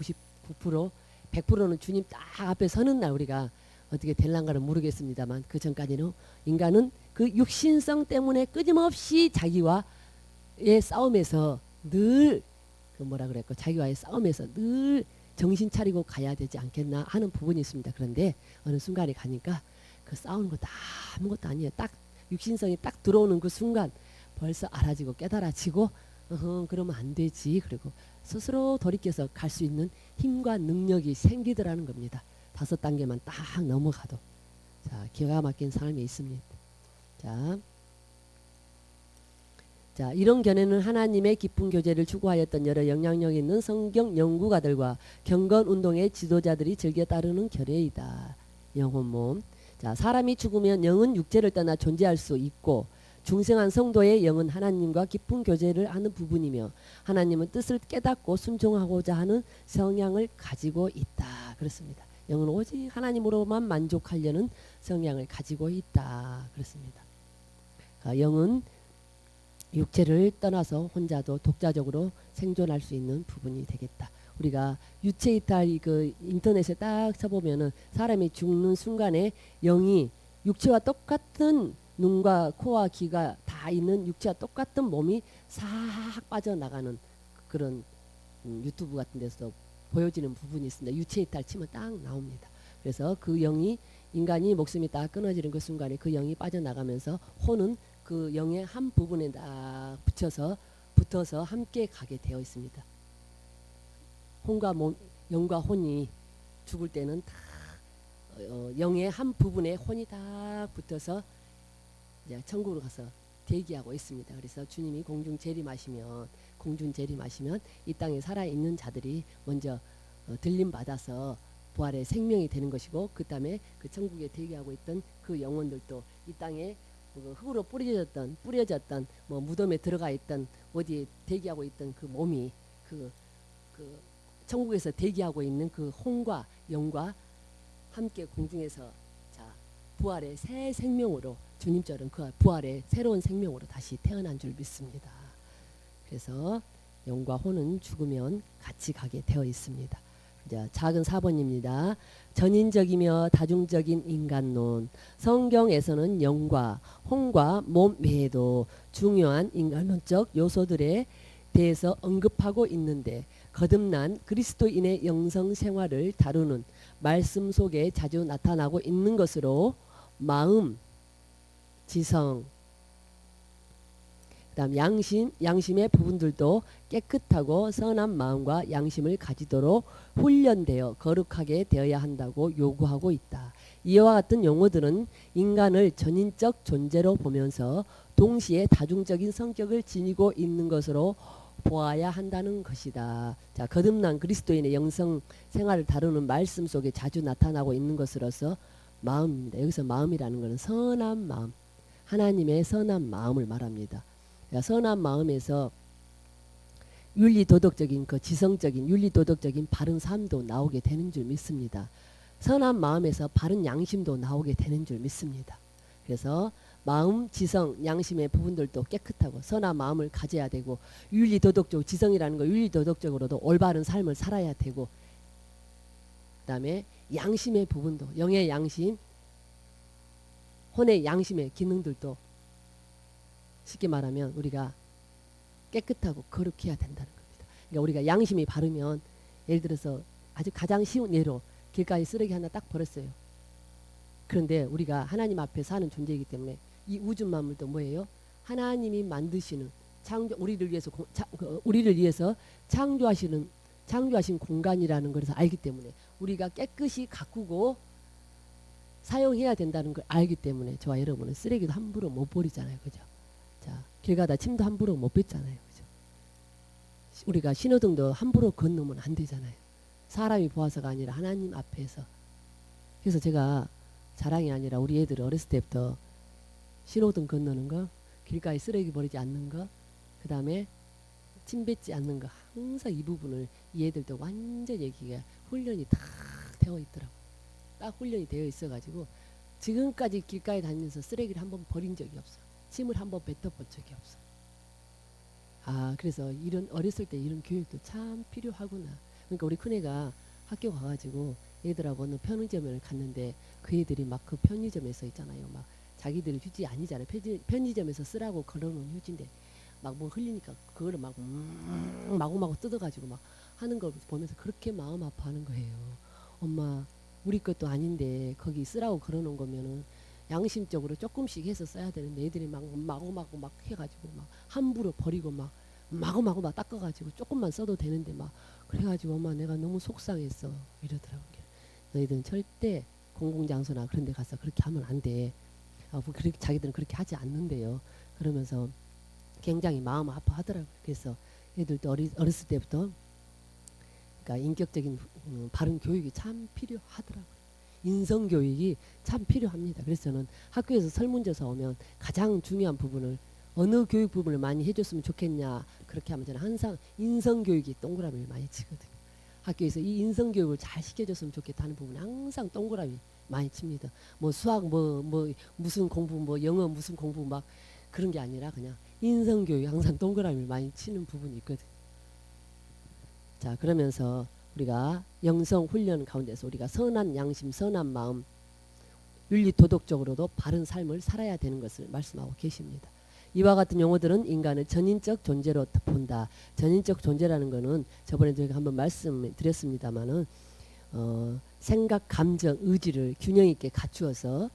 99%, 100%는 주님 딱 앞에 서는 날 우리가 어떻게 될란가는 모르겠습니다만 그 전까지는 인간은 그 육신성 때문에 끊임없이 자기와의 싸움에서 늘 그 뭐라 그랬고 자기와의 싸움에서 늘 정신 차리고 가야 되지 않겠나 하는 부분이 있습니다. 그런데 어느 순간에 가니까 그 싸우는 거 다 아무것도 아니에요. 딱 육신성이 딱 들어오는 그 순간 벌써 알아지고 깨달아지고 그러면 안 되지. 그리고 스스로 돌이켜서 갈 수 있는 힘과 능력이 생기더라는 겁니다. 5단계만 딱 넘어가도 자 기가 막힌 삶이 있습니다. 자 이런 견해는 하나님의 깊은 교제를 추구하였던 여러 영향력 있는 성경 연구가들과 경건운동의 지도자들이 즐겨 따르는 견해이다. 영혼 몸. 자 사람이 죽으면 영은 육체를 떠나 존재할 수 있고 중생한 성도의 영은 하나님과 깊은 교제를 하는 부분이며 하나님은 뜻을 깨닫고 순종하고자 하는 성향을 가지고 있다. 그렇습니다. 영은 오직 하나님으로만 만족하려는 성향을 가지고 있다. 그렇습니다. 영은 육체를 떠나서 혼자도 독자적으로 생존할 수 있는 부분이 되겠다. 우리가 유체이탈 그 인터넷에 딱 쳐보면은 사람이 죽는 순간에 영이 육체와 똑같은 눈과 코와 귀가 다 있는 육체와 똑같은 몸이 싹 빠져나가는 그런 유튜브 같은 데서 보여지는 부분이 있습니다. 유체이탈 치면 딱 나옵니다. 그래서 그 영이 인간이 목숨이 딱 끊어지는 그 순간에 그 영이 빠져나가면서 혼은 그 영의 한 부분에 딱 붙어서 함께 가게 되어 있습니다. 영과 혼이 죽을 때는 다 영의 한 부분에 혼이 딱 붙어서 이제 천국으로 가서 대기하고 있습니다. 그래서 주님이 공중 재림하시면 이 땅에 살아있는 자들이 먼저 들림 받아서 부활의 생명이 되는 것이고 그 다음에 그 천국에 대기하고 있던 그 영혼들도 이 땅에 흙으로 뿌려졌던 뭐 무덤에 들어가 있던 어디에 대기하고 있던 그 몸이 그 천국에서 대기하고 있는 그 홍과 영과 함께 공중에서 자 부활의 새 생명으로 주님처럼 그 부활의 새로운 생명으로 다시 태어난 줄 믿습니다. 그래서 영과 혼은 죽으면 같이 가게 되어 있습니다. 자, 작은 4번입니다. 전인적이며 다중적인 인간론. 성경에서는 영과 혼과 몸 외에도 중요한 인간론적 요소들에 대해서 언급하고 있는데 거듭난 그리스도인의 영성 생활을 다루는 말씀 속에 자주 나타나고 있는 것으로 마음, 지성, 그다음 양심의 부분들도 깨끗하고 선한 마음과 양심을 가지도록 훈련되어 거룩하게 되어야 한다고 요구하고 있다. 이와 같은 용어들은 인간을 전인적 존재로 보면서 동시에 다중적인 성격을 지니고 있는 것으로 보아야 한다는 것이다. 자, 거듭난 그리스도인의 영성 생활을 다루는 말씀 속에 자주 나타나고 있는 것으로서 마음입니다. 여기서 마음이라는 것은 선한 마음, 하나님의 선한 마음을 말합니다. 선한 마음에서 윤리도덕적인 그 지성적인 윤리도덕적인 바른 삶도 나오게 되는 줄 믿습니다. 선한 마음에서 바른 양심도 나오게 되는 줄 믿습니다. 그래서 마음, 지성, 양심의 부분들도 깨끗하고 선한 마음을 가져야 되고 윤리도덕적 지성이라는 거 윤리도덕적으로도 올바른 삶을 살아야 되고 그 다음에 양심의 부분도 영의 양심, 혼의 양심의 기능들도 쉽게 말하면 우리가 깨끗하고 거룩해야 된다는 겁니다. 그러니까 우리가 양심이 바르면 예를 들어서 아주 가장 쉬운 예로 길가에 쓰레기 하나 딱 버렸어요. 그런데 우리가 하나님 앞에 사는 존재이기 때문에 이 우주 만물도 뭐예요? 하나님이 만드시는 창조 우리를 위해서 창조하신 공간이라는 것을 알기 때문에 우리가 깨끗이 가꾸고 사용해야 된다는 걸 알기 때문에 저와 여러분은 쓰레기도 함부로 못 버리잖아요, 그죠? 자, 길 가다 침도 함부로 못 뱉잖아요, 그죠? 우리가 신호등도 함부로 건너면 안 되잖아요. 사람이 보아서가 아니라 하나님 앞에서. 그래서 제가 자랑이 아니라 우리 애들 어렸을 때부터 신호등 건너는 거, 길가에 쓰레기 버리지 않는 거, 그 다음에 침 뱉지 않는 거, 항상 이 부분을 이 애들도 완전 얘기가 훈련이 다 되어 있더라고. 딱 훈련이 되어 있어가지고 지금까지 길가에 다니면서 쓰레기를 한번 버린 적이 없어. 침을 한번 뱉어본 적이 없어. 아, 그래서 이런 어렸을 때 이런 교육도 참 필요하구나. 그러니까 우리 큰애가 학교 가가지고 애들하고 어느 편의점을 갔는데 그 애들이 막 그 편의점에서 있잖아요. 막 자기들 휴지 아니잖아요. 편의점에서 쓰라고 걸어놓은 휴지인데 막 뭐 흘리니까 그거를 막 마구마구 뜯어가지고 막 하는 걸 보면서 그렇게 마음 아파하는 거예요. 엄마, 우리 것도 아닌데 거기 쓰라고 걸어놓은 거면은 양심적으로 조금씩 해서 써야 되는데 애들이 막 마구마구 막 해가지고 막 함부로 버리고 막 마구마구 막 닦아가지고 조금만 써도 되는데 막 그래가지고 엄마 내가 너무 속상했어 이러더라고요. 너희들은 절대 공공장소나 그런 데 가서 그렇게 하면 안 돼. 그렇게 자기들은 그렇게 하지 않는데요. 그러면서 굉장히 마음 아파하더라고요. 그래서 애들도 어렸을 때부터 그러니까 인격적인 바른 교육이 참 필요하더라고요. 인성 교육이 참 필요합니다. 그래서 저는 학교에서 설문조사 오면 가장 중요한 부분을 어느 교육 부분을 많이 해줬으면 좋겠냐 그렇게 하면 저는 항상 인성 교육이 동그라미를 많이 치거든요. 학교에서 이 인성 교육을 잘 시켜줬으면 좋겠다는 부분에 항상 동그라미 많이 칩니다. 뭐 수학 뭐 무슨 공부 뭐 영어 무슨 공부 막 그런 게 아니라 그냥 인성 교육 항상 동그라미를 많이 치는 부분이 있거든요. 자, 그러면서 우리가 영성 훈련 가운데서 우리가 선한 양심, 선한 마음, 윤리 도덕적으로도 바른 삶을 살아야 되는 것을 말씀하고 계십니다. 이와 같은 용어들은 인간을 전인적 존재로 본다. 전인적 존재라는 것은 저번에 제가 한번 말씀드렸습니다마는 생각, 감정, 의지를 균형 있게 갖추어서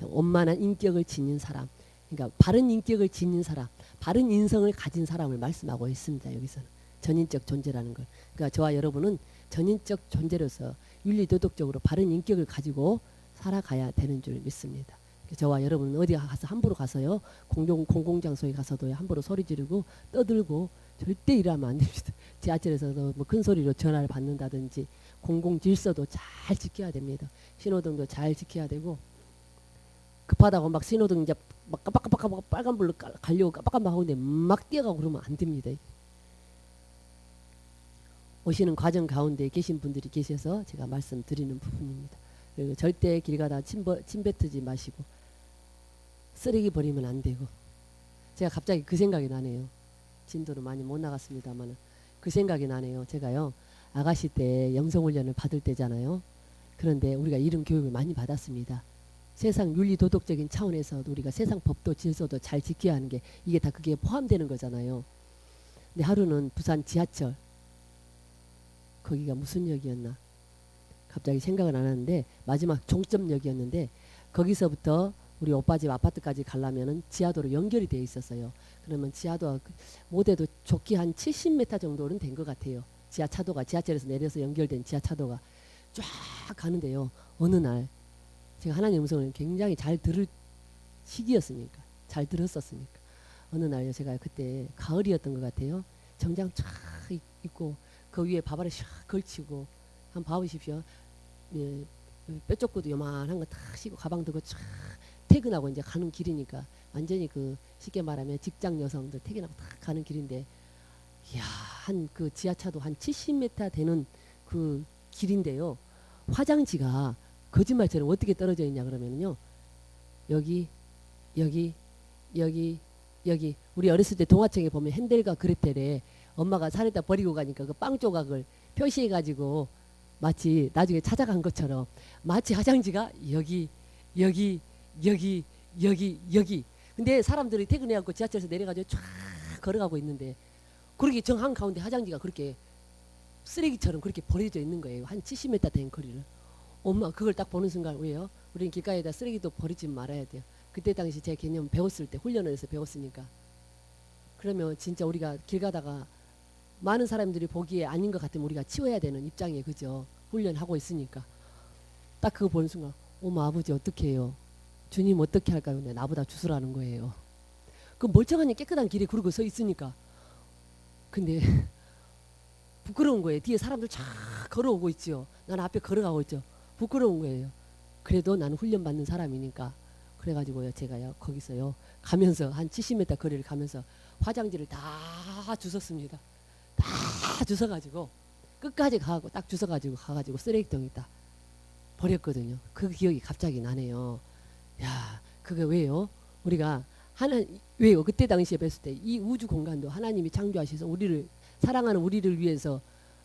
원만한 인격을 지닌 사람, 그러니까 바른 인격을 지닌 사람, 바른 인성을 가진 사람을 말씀하고 있습니다. 여기서는 전인적 존재라는 걸. 그러니까 저와 여러분은 전인적 존재로서 윤리도덕적으로 바른 인격을 가지고 살아가야 되는 줄 믿습니다. 저와 여러분은 어디 가서 함부로 가서요 공공장소에 가서도 함부로 소리 지르고 떠들고 절대 이러면 안 됩니다. 지하철에서도 뭐 큰 소리로 전화를 받는다든지 공공 질서도 잘 지켜야 됩니다. 신호등도 잘 지켜야 되고 급하다고 막 신호등 이제 막 깜빡깜빡 빨간불로 가려고 깜빡깜빡 하고 있는데 막 뛰어가고 그러면 안 됩니다. 오시는 과정 가운데 계신 분들이 계셔서 제가 말씀드리는 부분입니다. 그리고 절대 길 가다 침 뱉지 마시고 쓰레기 버리면 안 되고. 제가 갑자기 그 생각이 나네요. 진도로 많이 못 나갔습니다만 그 생각이 나네요. 제가요 아가씨 때 영성훈련을 받을 때잖아요. 그런데 우리가 이런 교육을 많이 받았습니다. 세상 윤리 도덕적인 차원에서도 우리가 세상 법도 질서도 잘 지켜야 하는 게 이게 다 그게 포함되는 거잖아요. 근데 하루는 부산 지하철 거기가 무슨 역이었나 갑자기 생각은 안 하는데 마지막 종점역이었는데 거기서부터 우리 오빠 집 아파트까지 가려면은 지하도로 연결이 되어 있었어요. 그러면 지하도 못해도 좋게 한 70m 정도는 된 것 같아요. 지하차도가 지하철에서 내려서 연결된 지하차도가 쫙 가는데요. 어느 날 제가 하나님 음성을 굉장히 잘 들을 시기였으니까 잘 들었었으니까 어느 날요 제가 그때 가을이었던 것 같아요. 정장 쫙 입고 그 위에 바바를 샥 걸치고 한번 봐보십시오. 예, 뼈쪽구도 요만한 거 탁 씌고 가방 들고 쫙 퇴근하고 이제 가는 길이니까 완전히 그 쉽게 말하면 직장 여성들 퇴근하고 탁 가는 길인데 이야 한 그 지하차도 한 70m 되는 그 길인데요. 화장지가 거짓말처럼 어떻게 떨어져 있냐 그러면요. 여기 우리 어렸을 때 동화책에 보면 헨델과 그레텔에 엄마가 산에다 버리고 가니까 그 빵 조각을 표시해 가지고 마치 나중에 찾아간 것처럼 마치 화장지가 여기 근데 사람들이 퇴근해갖고 지하철에서 내려가지고 쫙 걸어가고 있는데 그렇게 정 한가운데 화장지가 그렇게 쓰레기처럼 그렇게 버려져 있는 거예요. 한 70m 된 거리를. 엄마 그걸 딱 보는 순간 왜요? 우리는 길가에다 쓰레기도 버리지 말아야 돼요. 그때 당시 제 개념 배웠을 때 훈련을 해서 배웠으니까. 그러면 진짜 우리가 길 가다가 많은 사람들이 보기에 아닌 것 같으면 우리가 치워야 되는 입장에 그죠? 훈련하고 있으니까. 딱 그거 보는 순간 어머 아버지 어떻게 해요? 주님 어떻게 할까요? 근데 나보다 주스라는 거예요. 그 멀쩡하니 깨끗한 길에 그러고 서 있으니까. 근데 부끄러운 거예요. 뒤에 사람들 쫙 걸어오고 있죠. 나는 앞에 걸어가고 있죠. 부끄러운 거예요. 그래도 나는 훈련받는 사람이니까. 그래가지고요 제가요 거기서요 가면서 한 70m 거리를 가면서 화장지를 다 주웠습니다. 다 주워가지고 끝까지 가고 딱 주워가지고 가가지고 쓰레기통에 딱 버렸거든요. 그 기억이 갑자기 나네요. 야 그게 왜요? 우리가 왜요? 그때 당시에 뵀을 때 이 우주 공간도 하나님이 창조하셔서 우리를 사랑하는 우리를 위해서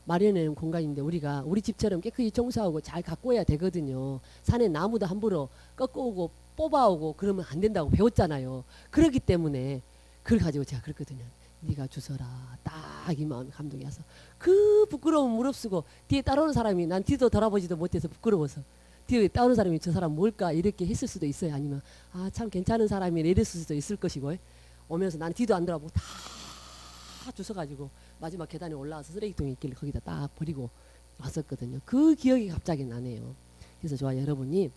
마련해놓은 공간인데 우리가 우리 집처럼 깨끗이 청소하고 잘 가꿔야 되거든요. 산에 나무도 함부로 꺾어오고 뽑아오고 그러면 안 된다고 배웠잖아요. 그렇기 때문에 그걸 가지고 제가 그랬거든요. 네가 주서라. 딱 이 마음이 감동이 와서 그 부끄러움 무릅쓰고 뒤에 따라오는 사람이 난 뒤도 돌아보지도 못해서 부끄러워서 뒤에 따라오는 사람이 저 사람 뭘까 이렇게 했을 수도 있어요. 아니면 아 참 괜찮은 사람이 이랬을 수도 있을 것이고 오면서 난 뒤도 안 돌아보고 다 주워가지고 마지막 계단에 올라와서 쓰레기통이 있길래 거기다 딱 버리고 왔었거든요. 그 기억이 갑자기 나네요. 그래서 저와 여러분이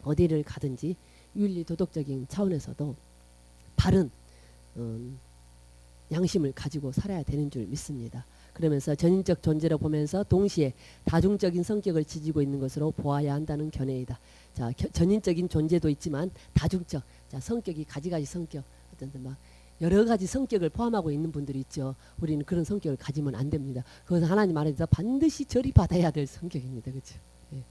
어디를 가든지 윤리 도덕적인 차원에서도 바른 양심을 가지고 살아야 되는 줄 믿습니다. 그러면서 전인적 존재로 보면서 동시에 다중적인 성격을 지지고 있는 것으로 보아야 한다는 견해이다. 자, 전인적인 존재도 있지만 다중적, 자, 성격이 가지가지 성격, 어떤 막 여러 가지 성격을 포함하고 있는 분들이 있죠. 우리는 그런 성격을 가지면 안 됩니다. 그것은 하나님 안에서 반드시 저리 받아야 될 성격입니다. 그렇죠? 네.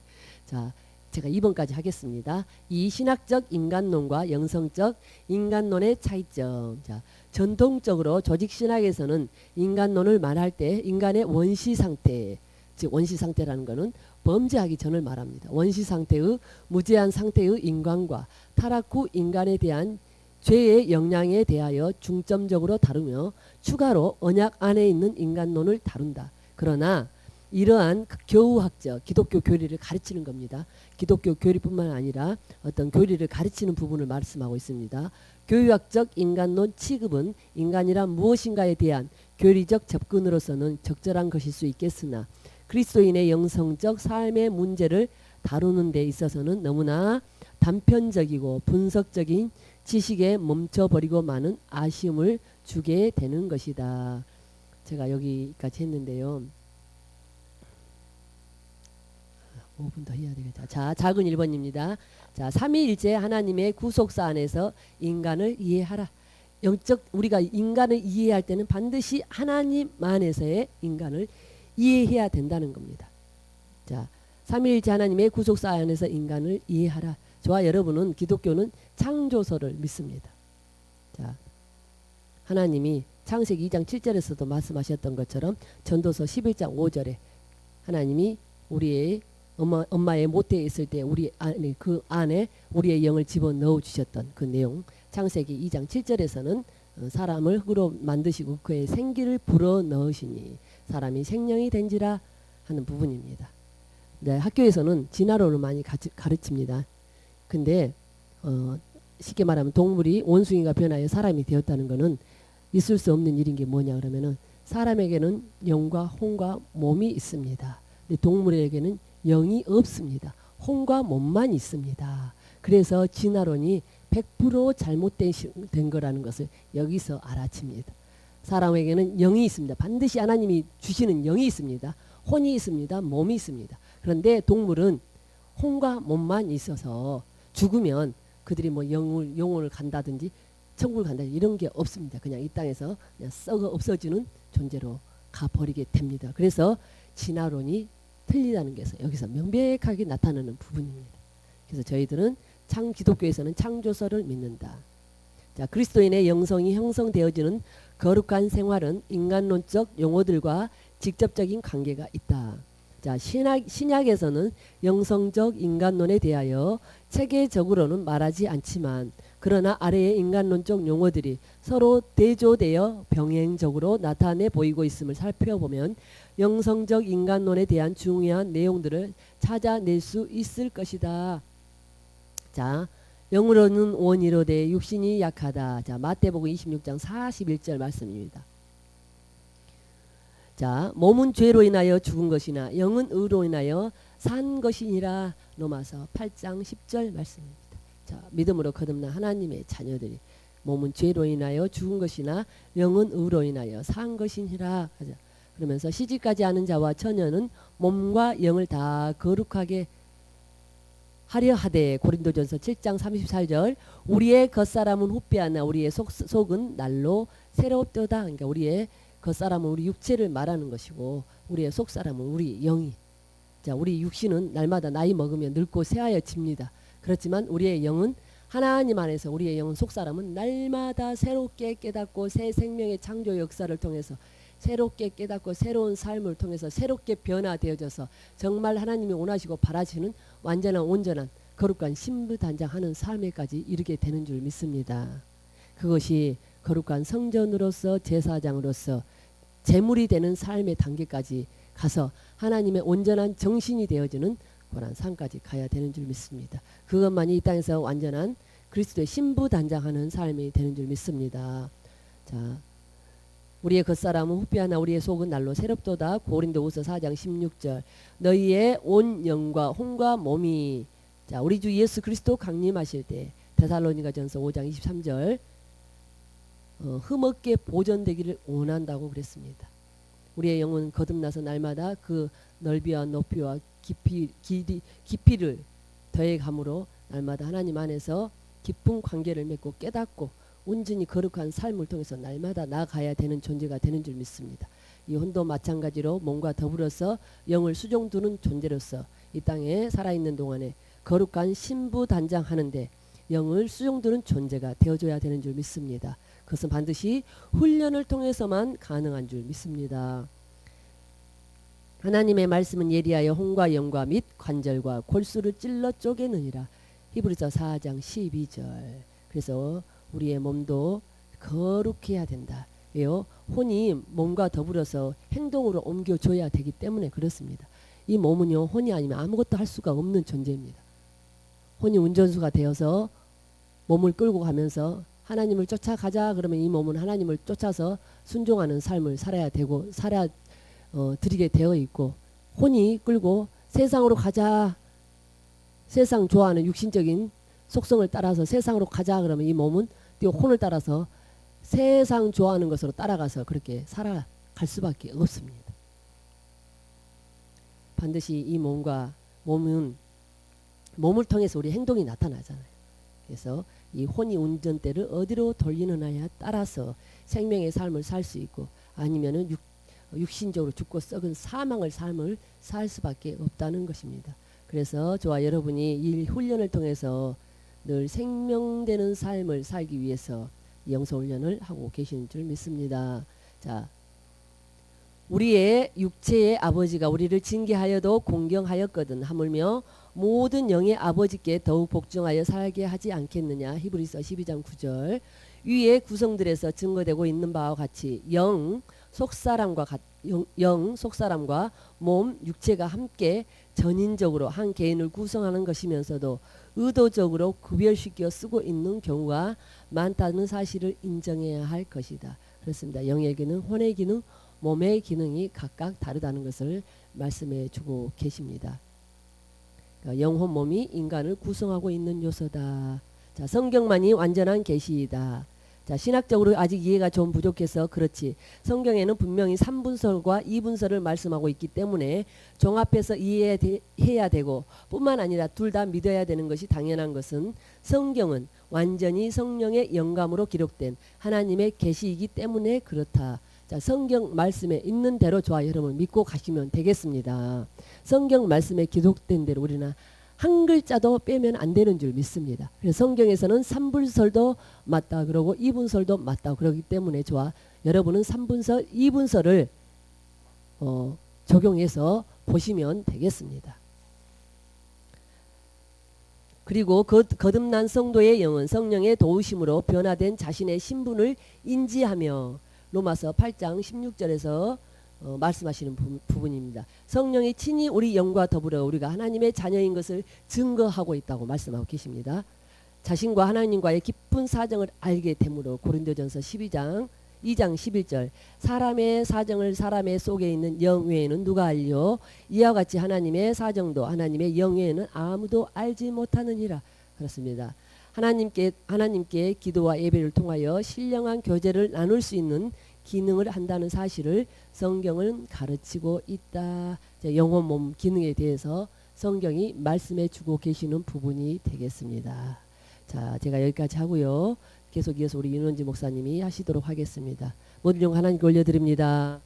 자, 제가 2번까지 하겠습니다. 이 신학적 인간론과 영성적 인간론의 차이점. 자, 전통적으로 조직신학에서는 인간론을 말할 때 인간의 원시 상태, 즉 원시 상태라는 것은 범죄하기 전을 말합니다. 원시 상태의 무죄한 상태의 인간과 타락 후 인간에 대한 죄의 영향에 대하여 중점적으로 다루며 추가로 언약 안에 있는 인간론을 다룬다. 그러나 이러한 교우학적 기독교 교리를 가르치는 겁니다. 기독교 교리뿐만 아니라 어떤 교리를 가르치는 부분을 말씀하고 있습니다. 교유학적 인간론 취급은 인간이란 무엇인가에 대한 교리적 접근으로서는 적절한 것일 수 있겠으나 그리스도인의 영성적 삶의 문제를 다루는 데 있어서는 너무나 단편적이고 분석적인 지식에 멈춰버리고 많은 아쉬움을 주게 되는 것이다. 제가 여기까지 했는데요. 5분 더 해야 되겠다. 자, 작은 1번입니다. 자, 삼위일체 하나님의 구속사 안에서 인간을 이해하라. 영적 우리가 인간을 이해할 때는 반드시 하나님 안에서의 인간을 이해해야 된다는 겁니다. 자, 삼위일체 하나님의 구속사 안에서 인간을 이해하라. 저와 여러분은 기독교는 창조서를 믿습니다. 자, 하나님이 창세기 2장 7절에서도 말씀하셨던 것처럼 전도서 11장 5절에 하나님이 우리의 엄마의 모태에 있을 때 그 안에 우리의 영을 집어넣어 주셨던 그 내용, 창세기 2장 7절에서는 사람을 흙으로 만드시고 그의 생기를 불어넣으시니 사람이 생명이 된지라 하는 부분입니다. 네, 학교에서는 진화론을 많이 가르칩니다. 근데 쉽게 말하면 동물이 원숭이가 변하여 사람이 되었다는 것은 있을 수 없는 일인 게 뭐냐 그러면은 사람에게는 영과 혼과 몸이 있습니다. 근데 동물에게는 영이 없습니다. 혼과 몸만 있습니다. 그래서 진화론이 100% 잘못된 거라는 것을 여기서 알아챕니다. 사람에게는 영이 있습니다. 반드시 하나님이 주시는 영이 있습니다. 혼이 있습니다. 몸이 있습니다. 그런데 동물은 혼과 몸만 있어서 죽으면 그들이 뭐 영혼을 간다든지 천국을 간다든지 이런 게 없습니다. 그냥 이 땅에서 그냥 썩어 없어지는 존재로 가버리게 됩니다. 그래서 진화론이 틀리다는 것에서 여기서 명백하게 나타나는 부분입니다. 그래서 저희들은 기독교에서는 창조서를 믿는다. 자, 그리스도인의 영성이 형성되어지는 거룩한 생활은 인간론적 용어들과 직접적인 관계가 있다. 자, 신약에서는 영성적 인간론에 대하여 체계적으로는 말하지 않지만 그러나 아래의 인간론적 용어들이 서로 대조되어 병행적으로 나타내 보이고 있음을 살펴보면 영성적 인간론에 대한 중요한 내용들을 찾아낼 수 있을 것이다. 자, 영으로는 원이로되 육신이 약하다. 자, 마태복음 26장 41절 말씀입니다. 자, 몸은 죄로 인하여 죽은 것이나 영은 의로 인하여 산 것이니라. 로마서 8장 10절 말씀입니다. 자, 믿음으로 거듭난 하나님의 자녀들이 몸은 죄로 인하여 죽은 것이나 영은 의로 인하여 산 것이니라. 그러면서 시집가지 않은 자와 처녀는 몸과 영을 다 거룩하게 하려 하되 고린도전서 7장 34절 우리의 겉사람은 후패하나 우리의 속은 날로 새롭도다. 그러니까 우리의 겉사람은 우리 육체를 말하는 것이고 우리의 속사람은 우리 영이. 자, 우리 육신은 날마다 나이 먹으면 늙고 쇠하여집니다. 그렇지만 우리의 영은 하나님 안에서 우리의 영은 속사람은 날마다 새롭게 깨닫고 새 생명의 창조 역사를 통해서 새롭게 깨닫고 새로운 삶을 통해서 새롭게 변화되어져서 정말 하나님이 원하시고 바라시는 완전한 온전한 거룩한 신부단장하는 삶에까지 이르게 되는 줄 믿습니다. 그것이 거룩한 성전으로서 제사장으로서 제물이 되는 삶의 단계까지 가서 하나님의 온전한 정신이 되어지는 그런 삶까지 가야 되는 줄 믿습니다. 그것만이 이 땅에서 완전한 그리스도의 신부단장하는 삶이 되는 줄 믿습니다. 자, 우리의 겉사람은 후패하나 우리의 속은 날로 새롭도다. 고린도후서 4장 16절 너희의 온 영과 혼과 몸이. 자, 우리 주 예수 그리스도 강림하실 때 데살로니가전서 5장 23절 흠없게 보존되기를 원한다고 그랬습니다. 우리의 영은 거듭나서 날마다 그 넓이와 높이와 깊이를 더해감으로 날마다 하나님 안에서 깊은 관계를 맺고 깨닫고 온전히 거룩한 삶을 통해서 날마다 나아가야 되는 존재가 되는 줄 믿습니다. 이 혼도 마찬가지로 몸과 더불어서 영을 수종두는 존재로서 이 땅에 살아있는 동안에 거룩한 신부단장하는데 영을 수종두는 존재가 되어줘야 되는 줄 믿습니다. 그것은 반드시 훈련을 통해서만 가능한 줄 믿습니다. 하나님의 말씀은 예리하여 혼과 영과 및 관절과 골수를 찔러 쪼개느니라. 히브리서 4장 12절. 그래서 우리의 몸도 거룩해야 된다. 왜요? 혼이 몸과 더불어서 행동으로 옮겨줘야 되기 때문에 그렇습니다. 이 몸은요, 혼이 아니면 아무것도 할 수가 없는 존재입니다. 혼이 운전수가 되어서 몸을 끌고 가면서 하나님을 쫓아가자 그러면 이 몸은 하나님을 쫓아서 순종하는 삶을 살아야 되고 드리게 되어 있고, 혼이 끌고 세상으로 가자, 세상 좋아하는 육신적인 속성을 따라서 세상으로 가자 그러면 이 몸은 또 혼을 따라서 세상 좋아하는 것으로 따라가서 그렇게 살아갈 수밖에 없습니다. 반드시 이 몸은 몸을 통해서 우리 행동이 나타나잖아요. 그래서 이 혼이 운전대를 어디로 돌리느냐에 따라서 생명의 삶을 살 수 있고, 아니면은 육신적으로 죽고 썩은 사망을 삶을 살 수밖에 없다는 것입니다. 그래서 저와 여러분이 이 훈련을 통해서 늘 생명되는 삶을 살기 위해서 영성훈련을 하고 계시는 줄 믿습니다. 자, 우리의 육체의 아버지가 우리를 징계하여도 공경하였거든 하물며 모든 영의 아버지께 더욱 복종하여 살게 하지 않겠느냐. 히브리서 12장 9절. 위의 구성들에서 증거되고 있는 바와 같이 영 속사람과 몸 육체가 함께 전인적으로 한 개인을 구성하는 것이면서도 의도적으로 구별시켜 쓰고 있는 경우가 많다는 사실을 인정해야 할 것이다. 그렇습니다. 영의 기능, 혼의 기능, 몸의 기능이 각각 다르다는 것을 말씀해 주고 계십니다. 그러니까 영혼 몸이 인간을 구성하고 있는 요소다. 자, 성경만이 완전한 계시이다. 자, 신학적으로 아직 이해가 좀 부족해서 그렇지. 성경에는 분명히 3분설과 2분설을 말씀하고 있기 때문에 종합해서 이해해야 되고 뿐만 아니라 둘 다 믿어야 되는 것이 당연한 것은 성경은 완전히 성령의 영감으로 기록된 하나님의 계시이기 때문에 그렇다. 자, 성경 말씀에 있는 대로 저와 여러분 믿고 가시면 되겠습니다. 성경 말씀에 기록된 대로 우리는 한 글자도 빼면 안 되는 줄 믿습니다. 그래서 성경에서는 3분설도 맞다 그러고 2분설도 맞다 그러기 때문에 저와 여러분은 3분설, 2분설을 적용해서 보시면 되겠습니다. 그리고 거듭난 성도의 영은 성령의 도우심으로 변화된 자신의 신분을 인지하며 로마서 8장 16절에서 말씀하시는 부분입니다. 성령이 친히 우리 영과 더불어 우리가 하나님의 자녀인 것을 증거하고 있다고 말씀하고 계십니다. 자신과 하나님과의 깊은 사정을 알게 되므로 고린도전서 2장 11절 사람의 사정을 사람의 속에 있는 영 외에는 누가 알려 이와 같이 하나님의 사정도 하나님의 영 외에는 아무도 알지 못하느니라. 그렇습니다. 하나님께 기도와 예배를 통하여 신령한 교제를 나눌 수 있는 기능을 한다는 사실을 성경은 가르치고 있다. 영혼 몸 기능에 대해서 성경이 말씀해 주고 계시는 부분이 되겠습니다. 자, 제가 여기까지 하고요. 계속 이어서 우리 윤원지 목사님이 하시도록 하겠습니다. 모든 영 하나님께 올려드립니다.